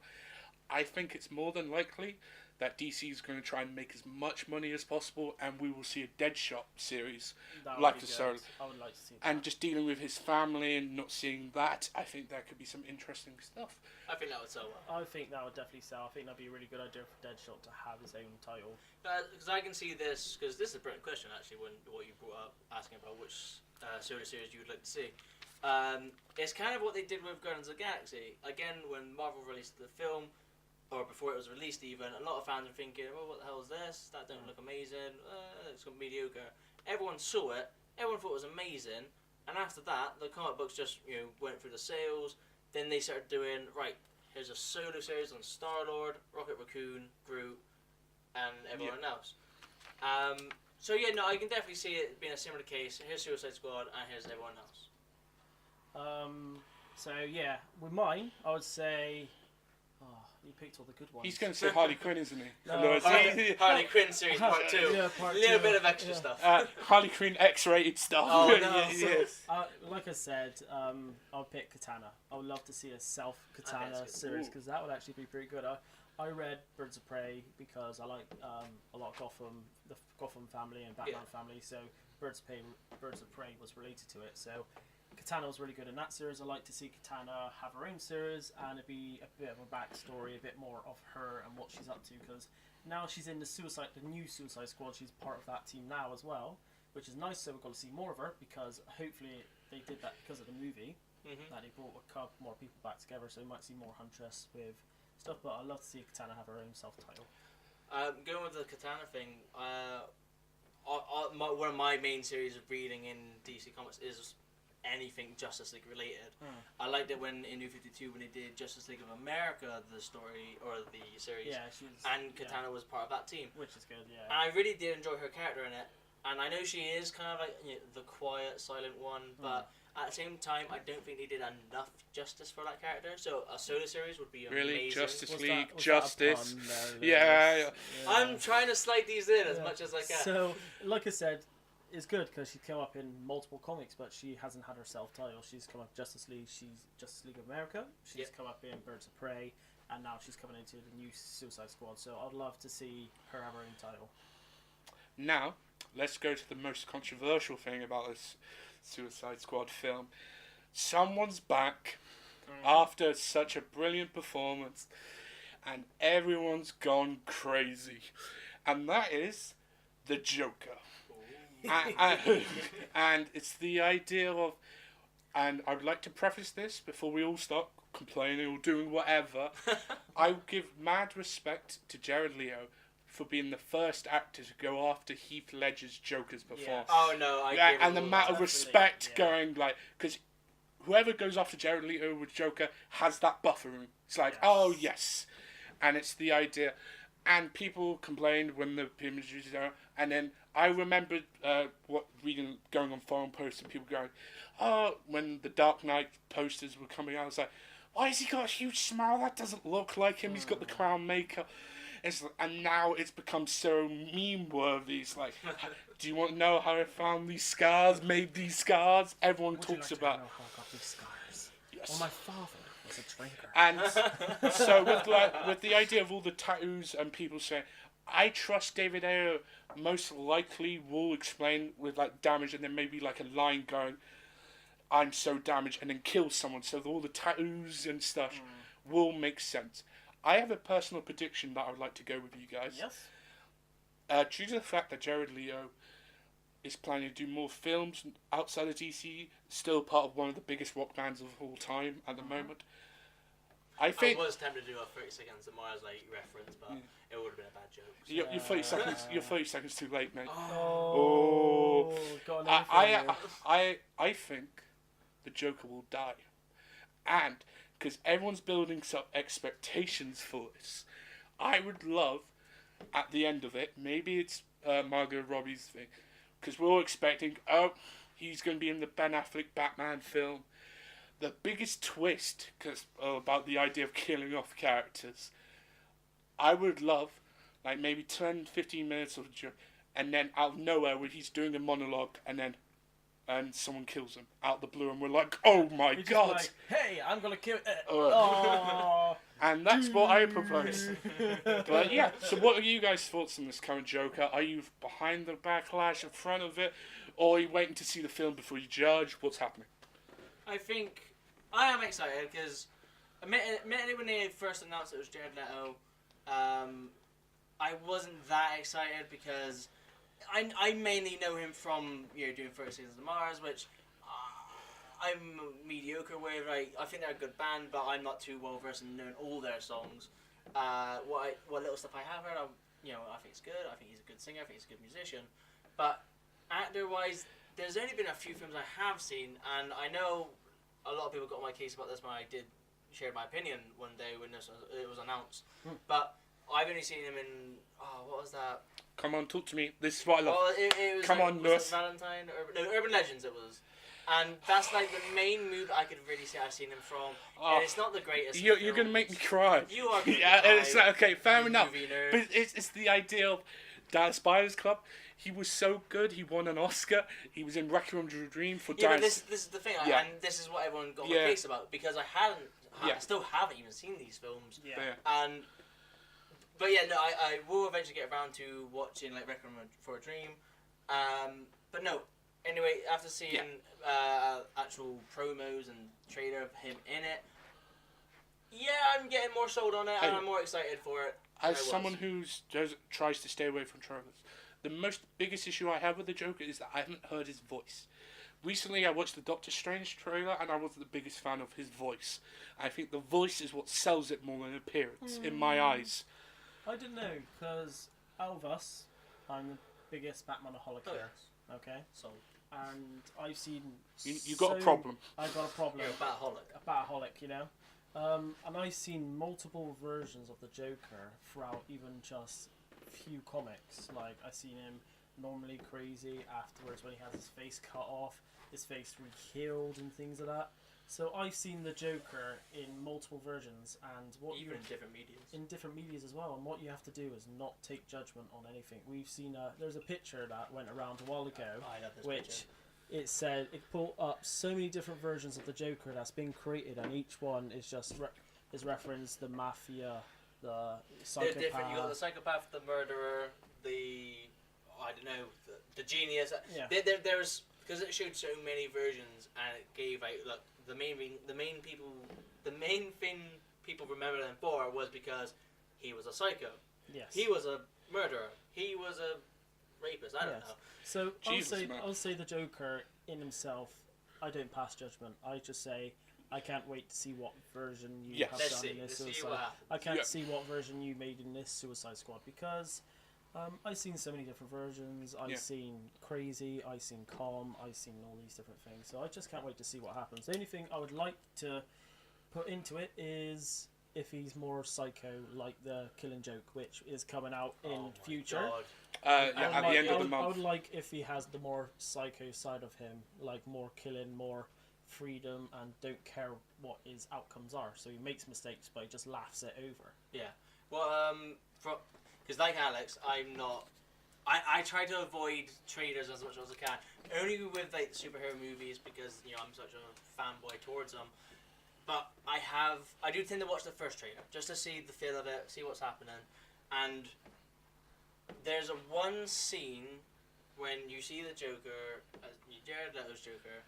I think it's more than likely that DC is going to try and make as much money as possible, and we will see a Deadshot series like the Solo. I would like to see that. And just dealing with his family and not seeing that, I think there could be some interesting stuff. I think that would sell well. I think that would definitely sell. I think that'd be a really good idea for Deadshot to have his own title. Because I can see this, because this is a brilliant question actually, what you brought up, asking about which solo series you would like to see. It's kind of what they did with Guardians of the Galaxy. Again, when Marvel released the film, or before it was released even, a lot of fans were thinking, oh, what the hell is this? That don't look amazing. It's mediocre. Everyone saw it. Everyone thought it was amazing. And after that, the comic books just went through the sales. Then they started doing, right, here's a solo series on Star-Lord, Rocket Raccoon, Groot, and everyone else. So yeah, no, I can definitely see it being a similar case. Here's Suicide Squad, and here's everyone else. So yeah, with mine, I would say... you picked all the good ones. He's going to say Harley Quinn, isn't he? No, Harley Quinn series part 2. Yeah, part a little 2. bit of extra stuff. Harley Quinn X-rated stuff. Oh, no. Like I said, I'll pick Katana. I would love to see a self-Katana series because that would actually be pretty good. I read Birds of Prey because I like a lot of Gotham, the Gotham family and Batman family, so Birds of Prey was related to it. So Katana was really good in that series. I like to see Katana have her own series and it'd be a bit of a backstory, a bit more of her and what she's up to, because now she's in the new Suicide Squad. She's part of that team now as well, which is nice. So we're going to see more of her because hopefully they did that because of the movie, that they brought a couple more people back together. So we might see more Huntress with stuff. But I'd love to see Katana have her own self-title. Going with the Katana thing, one of my main series of reading in DC Comics is anything Justice League related. I liked it when in New 52 when they did Justice League of America, the story or the series, and Katana was part of that team, which is good. Yeah, and I really did enjoy her character in it. And I know she is kind of like the quiet, silent one, but at the same time, I don't think they did enough justice for that character. So a solo series would be amazing. Really, Justice Was League, that Justice. No, Yeah. I'm trying to slide these in as much as I can. So, like I said, it's good because she's come up in multiple comics, but she hasn't had her self-title. She's come up Justice League. She's Justice League of America. She's come up in Birds of Prey, and now she's coming into the new Suicide Squad. So I'd love to see her have her own title. Now, let's go to the most controversial thing about this Suicide Squad film. Someone's back after such a brilliant performance, and everyone's gone crazy, and that is the Joker. And it's the idea of, and I would like to preface this before we all start complaining or doing whatever. I give mad respect to Jared Leto for being the first actor to go after Heath Ledger's Joker's performance. Oh no, I Yeah, give and it the all amount that. of respect yeah. going, like, because whoever goes after Jared Leto with Joker has that buffer room. It's like, Yes. oh yes, and it's the idea. And people complained when the images are, and then I remembered going on forum posts and people going, oh, when the Dark Knight posters were coming out, I was like, why has he got a huge smile? That doesn't look like him. He's got the clown makeup. And now it's become so meme worthy. It's like, do you want to know how I found these scars, made these scars? Everyone Would you talks like to about. know how I got these scars? Yes. Well, my father was a drinker. And so with the idea of all the tattoos and people saying, I trust David Ayer most likely will explain with like damage and then maybe like a line going, I'm so damaged, and then kill someone. So all the tattoos and stuff will make sense. I have a personal prediction that I would like to go with you guys. Yes. Due to the fact that Jared Leto is planning to do more films outside of DC, still part of one of the biggest rock bands of all time at the moment. I think I was tempted to do a 30 Seconds to Mars like reference, but it would have been a bad joke. So. you're 30 seconds. You're 30 seconds too late, mate. Oh. Got another I think the Joker will die, and because everyone's building up expectations for this, I would love at the end of it, maybe it's Margot Robbie's thing, because we're all expecting, he's going to be in the Ben Affleck Batman film. The biggest twist, because about the idea of killing off characters, I would love, like maybe 10, 15 minutes of Joker, and then out of nowhere when he's doing a monologue, and someone kills him out of the blue, and we're like, oh my He's just god! like, hey, I'm gonna kill. Oh. And that's what I propose. But yeah, so what are you guys' thoughts on this current Joker? Are you behind the backlash, in front of it, or are you waiting to see the film before you judge? What's happening? I think I am excited because, admittedly, when they first announced it was Jared Leto, I wasn't that excited because I mainly know him from doing 30 Seconds to Mars, which I'm mediocre with. I think they're a good band, but I'm not too well versed in knowing all their songs. What little stuff I have heard, I think it's good. I think he's a good singer. I think he's a good musician. But actor-wise, there's only been a few films I have seen, and I know a lot of people got on my case about this when I did share my opinion one day when it was announced. But I've only seen him in what was that? Come on, talk to me. This is what I love. Well, it was Come like, on, was nurse. it Valentine? Urban Legends it was. And that's like the main movie I could really say I've seen him from. And it's not the greatest. You're going to make me cry. You are going to yeah, cry. it's like, okay, fair enough. Movie nerd. But it's the idea of Dallas Buyers Club. He was so good. He won an Oscar. He was in Requiem for a Dream for Yeah, but Dallas. this is the thing, Yeah. and this is what everyone got on Yeah. my case about because I still haven't even seen these films. Yeah. But yeah, no, I will eventually get around to watching like Requiem for a Dream. But no, anyway, after seeing actual promos and trailer of him in it, I'm getting more sold on it and I'm more excited for it. As someone who tries to stay away from trailers, the biggest issue I have with the Joker is that I haven't heard his voice. Recently, I watched the Doctor Strange trailer, and I wasn't the biggest fan of his voice. I think the voice is what sells it more than appearance, in my eyes. I don't know, because out of us, I'm the biggest Batmanaholic here. Okay? So, And I've seen. You got a problem. I've got a problem. you're a Bataholic. A Bataholic, you know? And I've seen multiple versions of the Joker throughout even just few comics. Like, I've seen him normally crazy, afterwards when he has his face cut off, his face re-healed and things like that. So I've seen the Joker in multiple versions, and Even in different mediums. In different medias as well, and what you have to do is not take judgment on anything. We've seen there's a picture that went around a while ago, I love this which picture. it said it pulled up so many different versions of the Joker that's been created, and each one is just is reference the mafia, the psychopath. They're different. You got the psychopath, the murderer, the genius. Yeah. There's because it showed so many versions, and it gave the main thing people remember him for was because he was a psycho. Yes. He was a murderer. He was a rapist. I don't know. So Jesus, man. I'll say the Joker in himself. I don't pass judgment. I just say I can't wait to see what version you have Let's done see. in this Let's see Suicide. what happens. I can't see what version you made in this Suicide Squad because I've seen so many different versions. I've seen Crazy, I've seen Calm, I've seen all these different things. So I just can't wait to see what happens. The only thing I would like to put into it is if he's more psycho, like the Killing Joke, which is coming out in future. At the end of the month. I would like if he has the more psycho side of him, like more killing, more freedom, and don't care what his outcomes are. So he makes mistakes, but he just laughs it over. Yeah. Well, because like Alex, I'm not. I try to avoid trailers as much as I can. Only with like the superhero movies because I'm such a fanboy towards them. But I do tend to watch the first trailer just to see the feel of it, see what's happening, and there's one scene when you see the Joker, Jared Leto's Joker,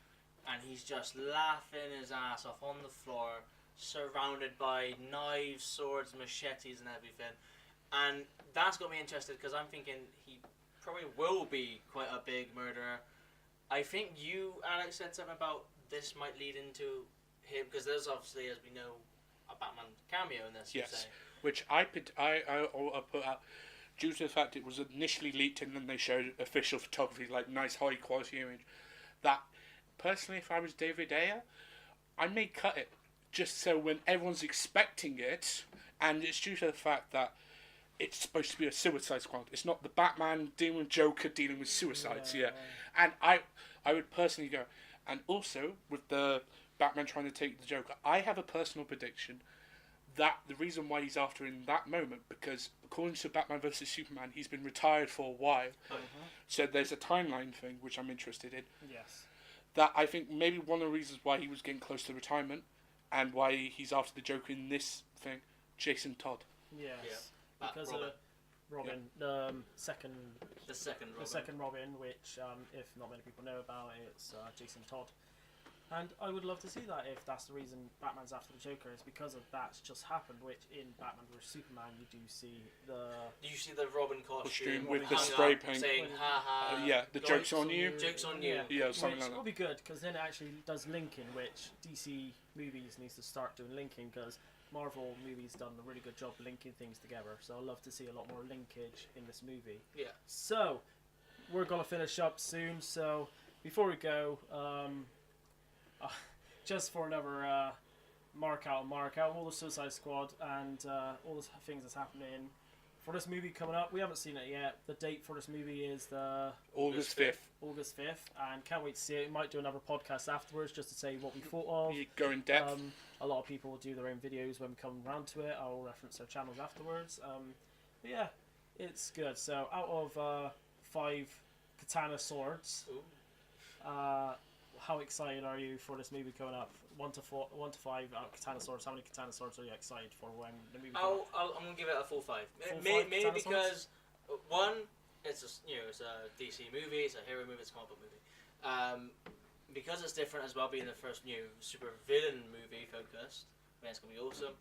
and he's just laughing his ass off on the floor, surrounded by knives, swords, machetes, and everything. And that's got me interested because I'm thinking he probably will be quite a big murderer. I think you, Alex, said something about this might lead into him because there's obviously, as we know, a Batman cameo in this. Yes, which I put out due to the fact it was initially leaked and then they showed official photography, like nice high quality image. That personally, if I was David Ayer, I may cut it just so when everyone's expecting it, and it's due to the fact that it's supposed to be a Suicide Squad. It's not the Batman dealing with Joker dealing with suicides. Yeah. And I would personally go, and also with the Batman trying to take the Joker, I have a personal prediction that the reason why he's after in that moment, because according to Batman vs Superman, he's been retired for a while. So there's a timeline thing which I'm interested in. Yes. That I think maybe one of the reasons why he was getting close to retirement and why he's after the Joker in this thing, Jason Todd. Yes. Yeah. Because Robin, the second Robin, which if not many people know about, it's Jason Todd. And I would love to see that if that's the reason Batman's after the Joker is because of that's just happened. Which in Batman vs Superman you do see the Robin costume with the spray paint saying "ha ha." The joke's on you. Joke's on you. Yeah, something which like that. will be good because then it actually does linking, which DC movies needs to start doing linking because Marvel movies done a really good job linking things together. So I'd love to see a lot more linkage in this movie. Yeah. So we're gonna finish up soon. So before we go, just for another mark out all the Suicide Squad and all the things that's happening for this movie coming up. We haven't seen it yet. The date for this movie is the August 5th. August 5th, and can't wait to see it. We might do another podcast afterwards just to say what we thought of. You go in depth. A lot of people will do their own videos when we come round to it. I'll reference their channels afterwards. But yeah, it's good. So out of 5 katana swords, how excited are you for this movie coming up? 1 to 5 out of katana swords. How many katana swords are you excited for when the movie comes up? I'm gonna give it a full 5. Full Maybe five because one, it's a DC movie, it's a hero movie, it's a comic book movie. Because it's different as well, being the first new super villain movie focused. I mean, it's gonna be awesome.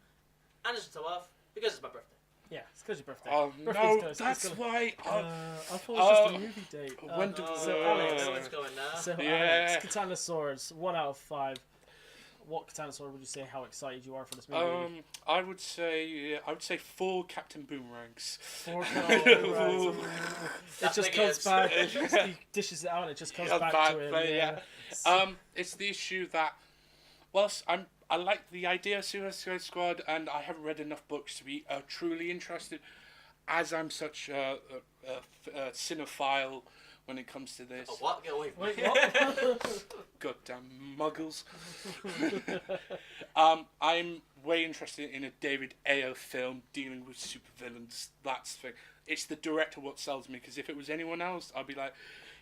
And it's to love because it's my birthday. Yeah, it's because your birthday. Oh Birthday's no, that's why. I thought it was just a movie date. When did so Alex, It's going now. So Yeah. Alex, katana swords, 1 out of 5. What katana sword would you say? How excited you are for this movie? I would say 4 Captain Boomerangs. 4 boomerangs. It just comes back. Yeah. He dishes it out, and it just comes Yeah, back back, to him. but Yeah. It's the issue that, whilst I like the idea of Suicide Squad, and I haven't read enough books to be truly interested, as I'm such a cinephile when it comes to this. Oh, what? Get away from Wait, me. what? Goddamn muggles. I'm way interested in a David Ayer film dealing with supervillains. That's the thing. It's the director what sells me, because if it was anyone else, I'd be like,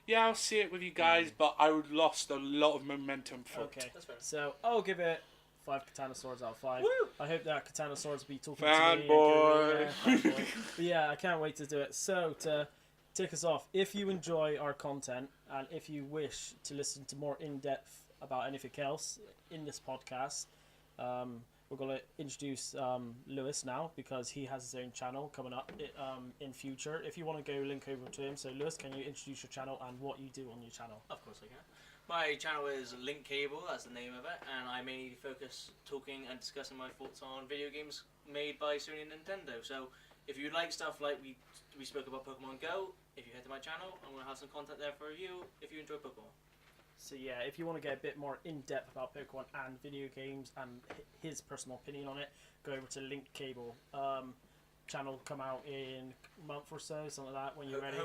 yeah, I'll see it with you guys, but I would lost a lot of momentum for Okay, That's fair. so I'll give it 5 katana swords out of 5. Woo! I hope that katana swords will be talking to me. Fanboy. Fanboy. But yeah, I can't wait to do it. So to take us off, if you enjoy our content and if you wish to listen to more in-depth about anything else in this podcast, we're going to introduce Lewis now because he has his own channel coming up in future. If you want to go link over to him, so Lewis, can you introduce your channel and what you do on your channel? Of course I can. My channel is Link Cable, that's the name of it, and I mainly focus talking and discussing my thoughts on video games made by Sony and Nintendo. So if you like stuff like we spoke about Pokemon Go, if you head to my channel, I'm going to have some content there for you if you enjoy Pokemon. So yeah, if you want to get a bit more in-depth about Pokemon and video games and his personal opinion on it, go over to Link Cable. Channel will come out in a month or so, something like that, when you're ready.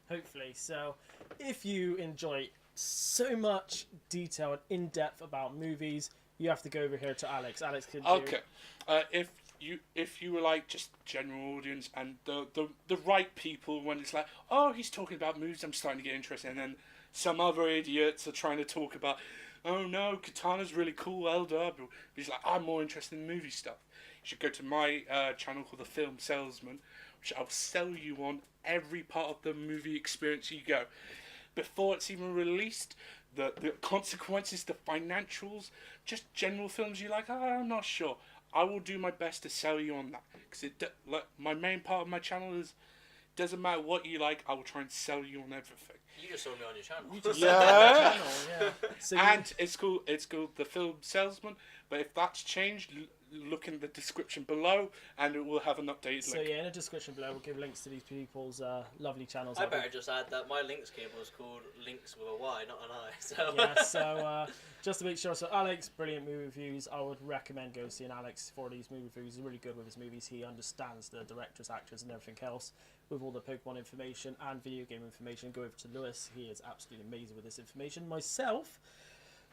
Hopefully. So if you enjoy so much detail and in-depth about movies, you have to go over here to Alex. Alex can do... Okay. If you were like just general audience and the right people, when it's like, oh, he's talking about movies, I'm starting to get interested, and then some other idiots are trying to talk about, oh no, Katana's really cool, Elder, but he's like, I'm more interested in movie stuff. You should go to my channel called The Film Salesman, which I'll sell you on every part of the movie experience you go. Before it's even released, the consequences, the financials, just general films you like, oh, I'm not sure. I will do my best to sell you on that. Because my main part of my channel is, doesn't matter what you like, I will try and sell you on everything. You just sold me on your channel. Yeah. So and it's called The Film Salesman, but if that's changed, look in the description below and it will have an updated so link. yeah, in the description below we'll give links to these people's lovely channels. I better just add that my links cable is called Links with a Y, not an I. So yeah, so just to make sure, so Alex, brilliant movie reviews. I would recommend go seeing Alex for these movie reviews. He's really good with his movies. He understands the directors, actors and everything else with all the Pokemon information and video game information. Go over to Lewis. He is absolutely amazing with this information. Myself,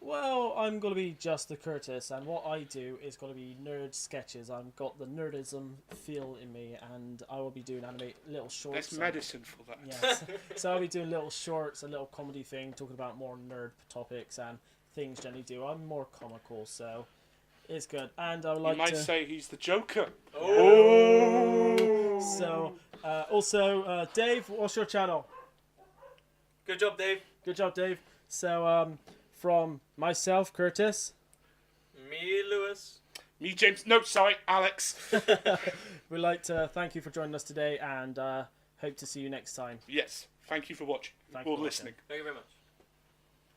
well, I'm going to be just the Curtis, and what I do is going to be nerd sketches. I've got the nerdism feel in me, and I will be doing little shorts. There's medicine for that. Yes. So I'll be doing little shorts, a little comedy thing, talking about more nerd topics and things generally do. I'm more comical, so it's good. And I would like you might to say he's the Joker. Oh! So, also, Dave, what's your channel? Good job, Dave. Good job, Dave. So, from myself, Curtis. Me, Lewis. Me, James. No, sorry, Alex. We'd like to thank you for joining us today and hope to see you next time. Yes, thank you for watching Thank you or for listening. Thank you very much.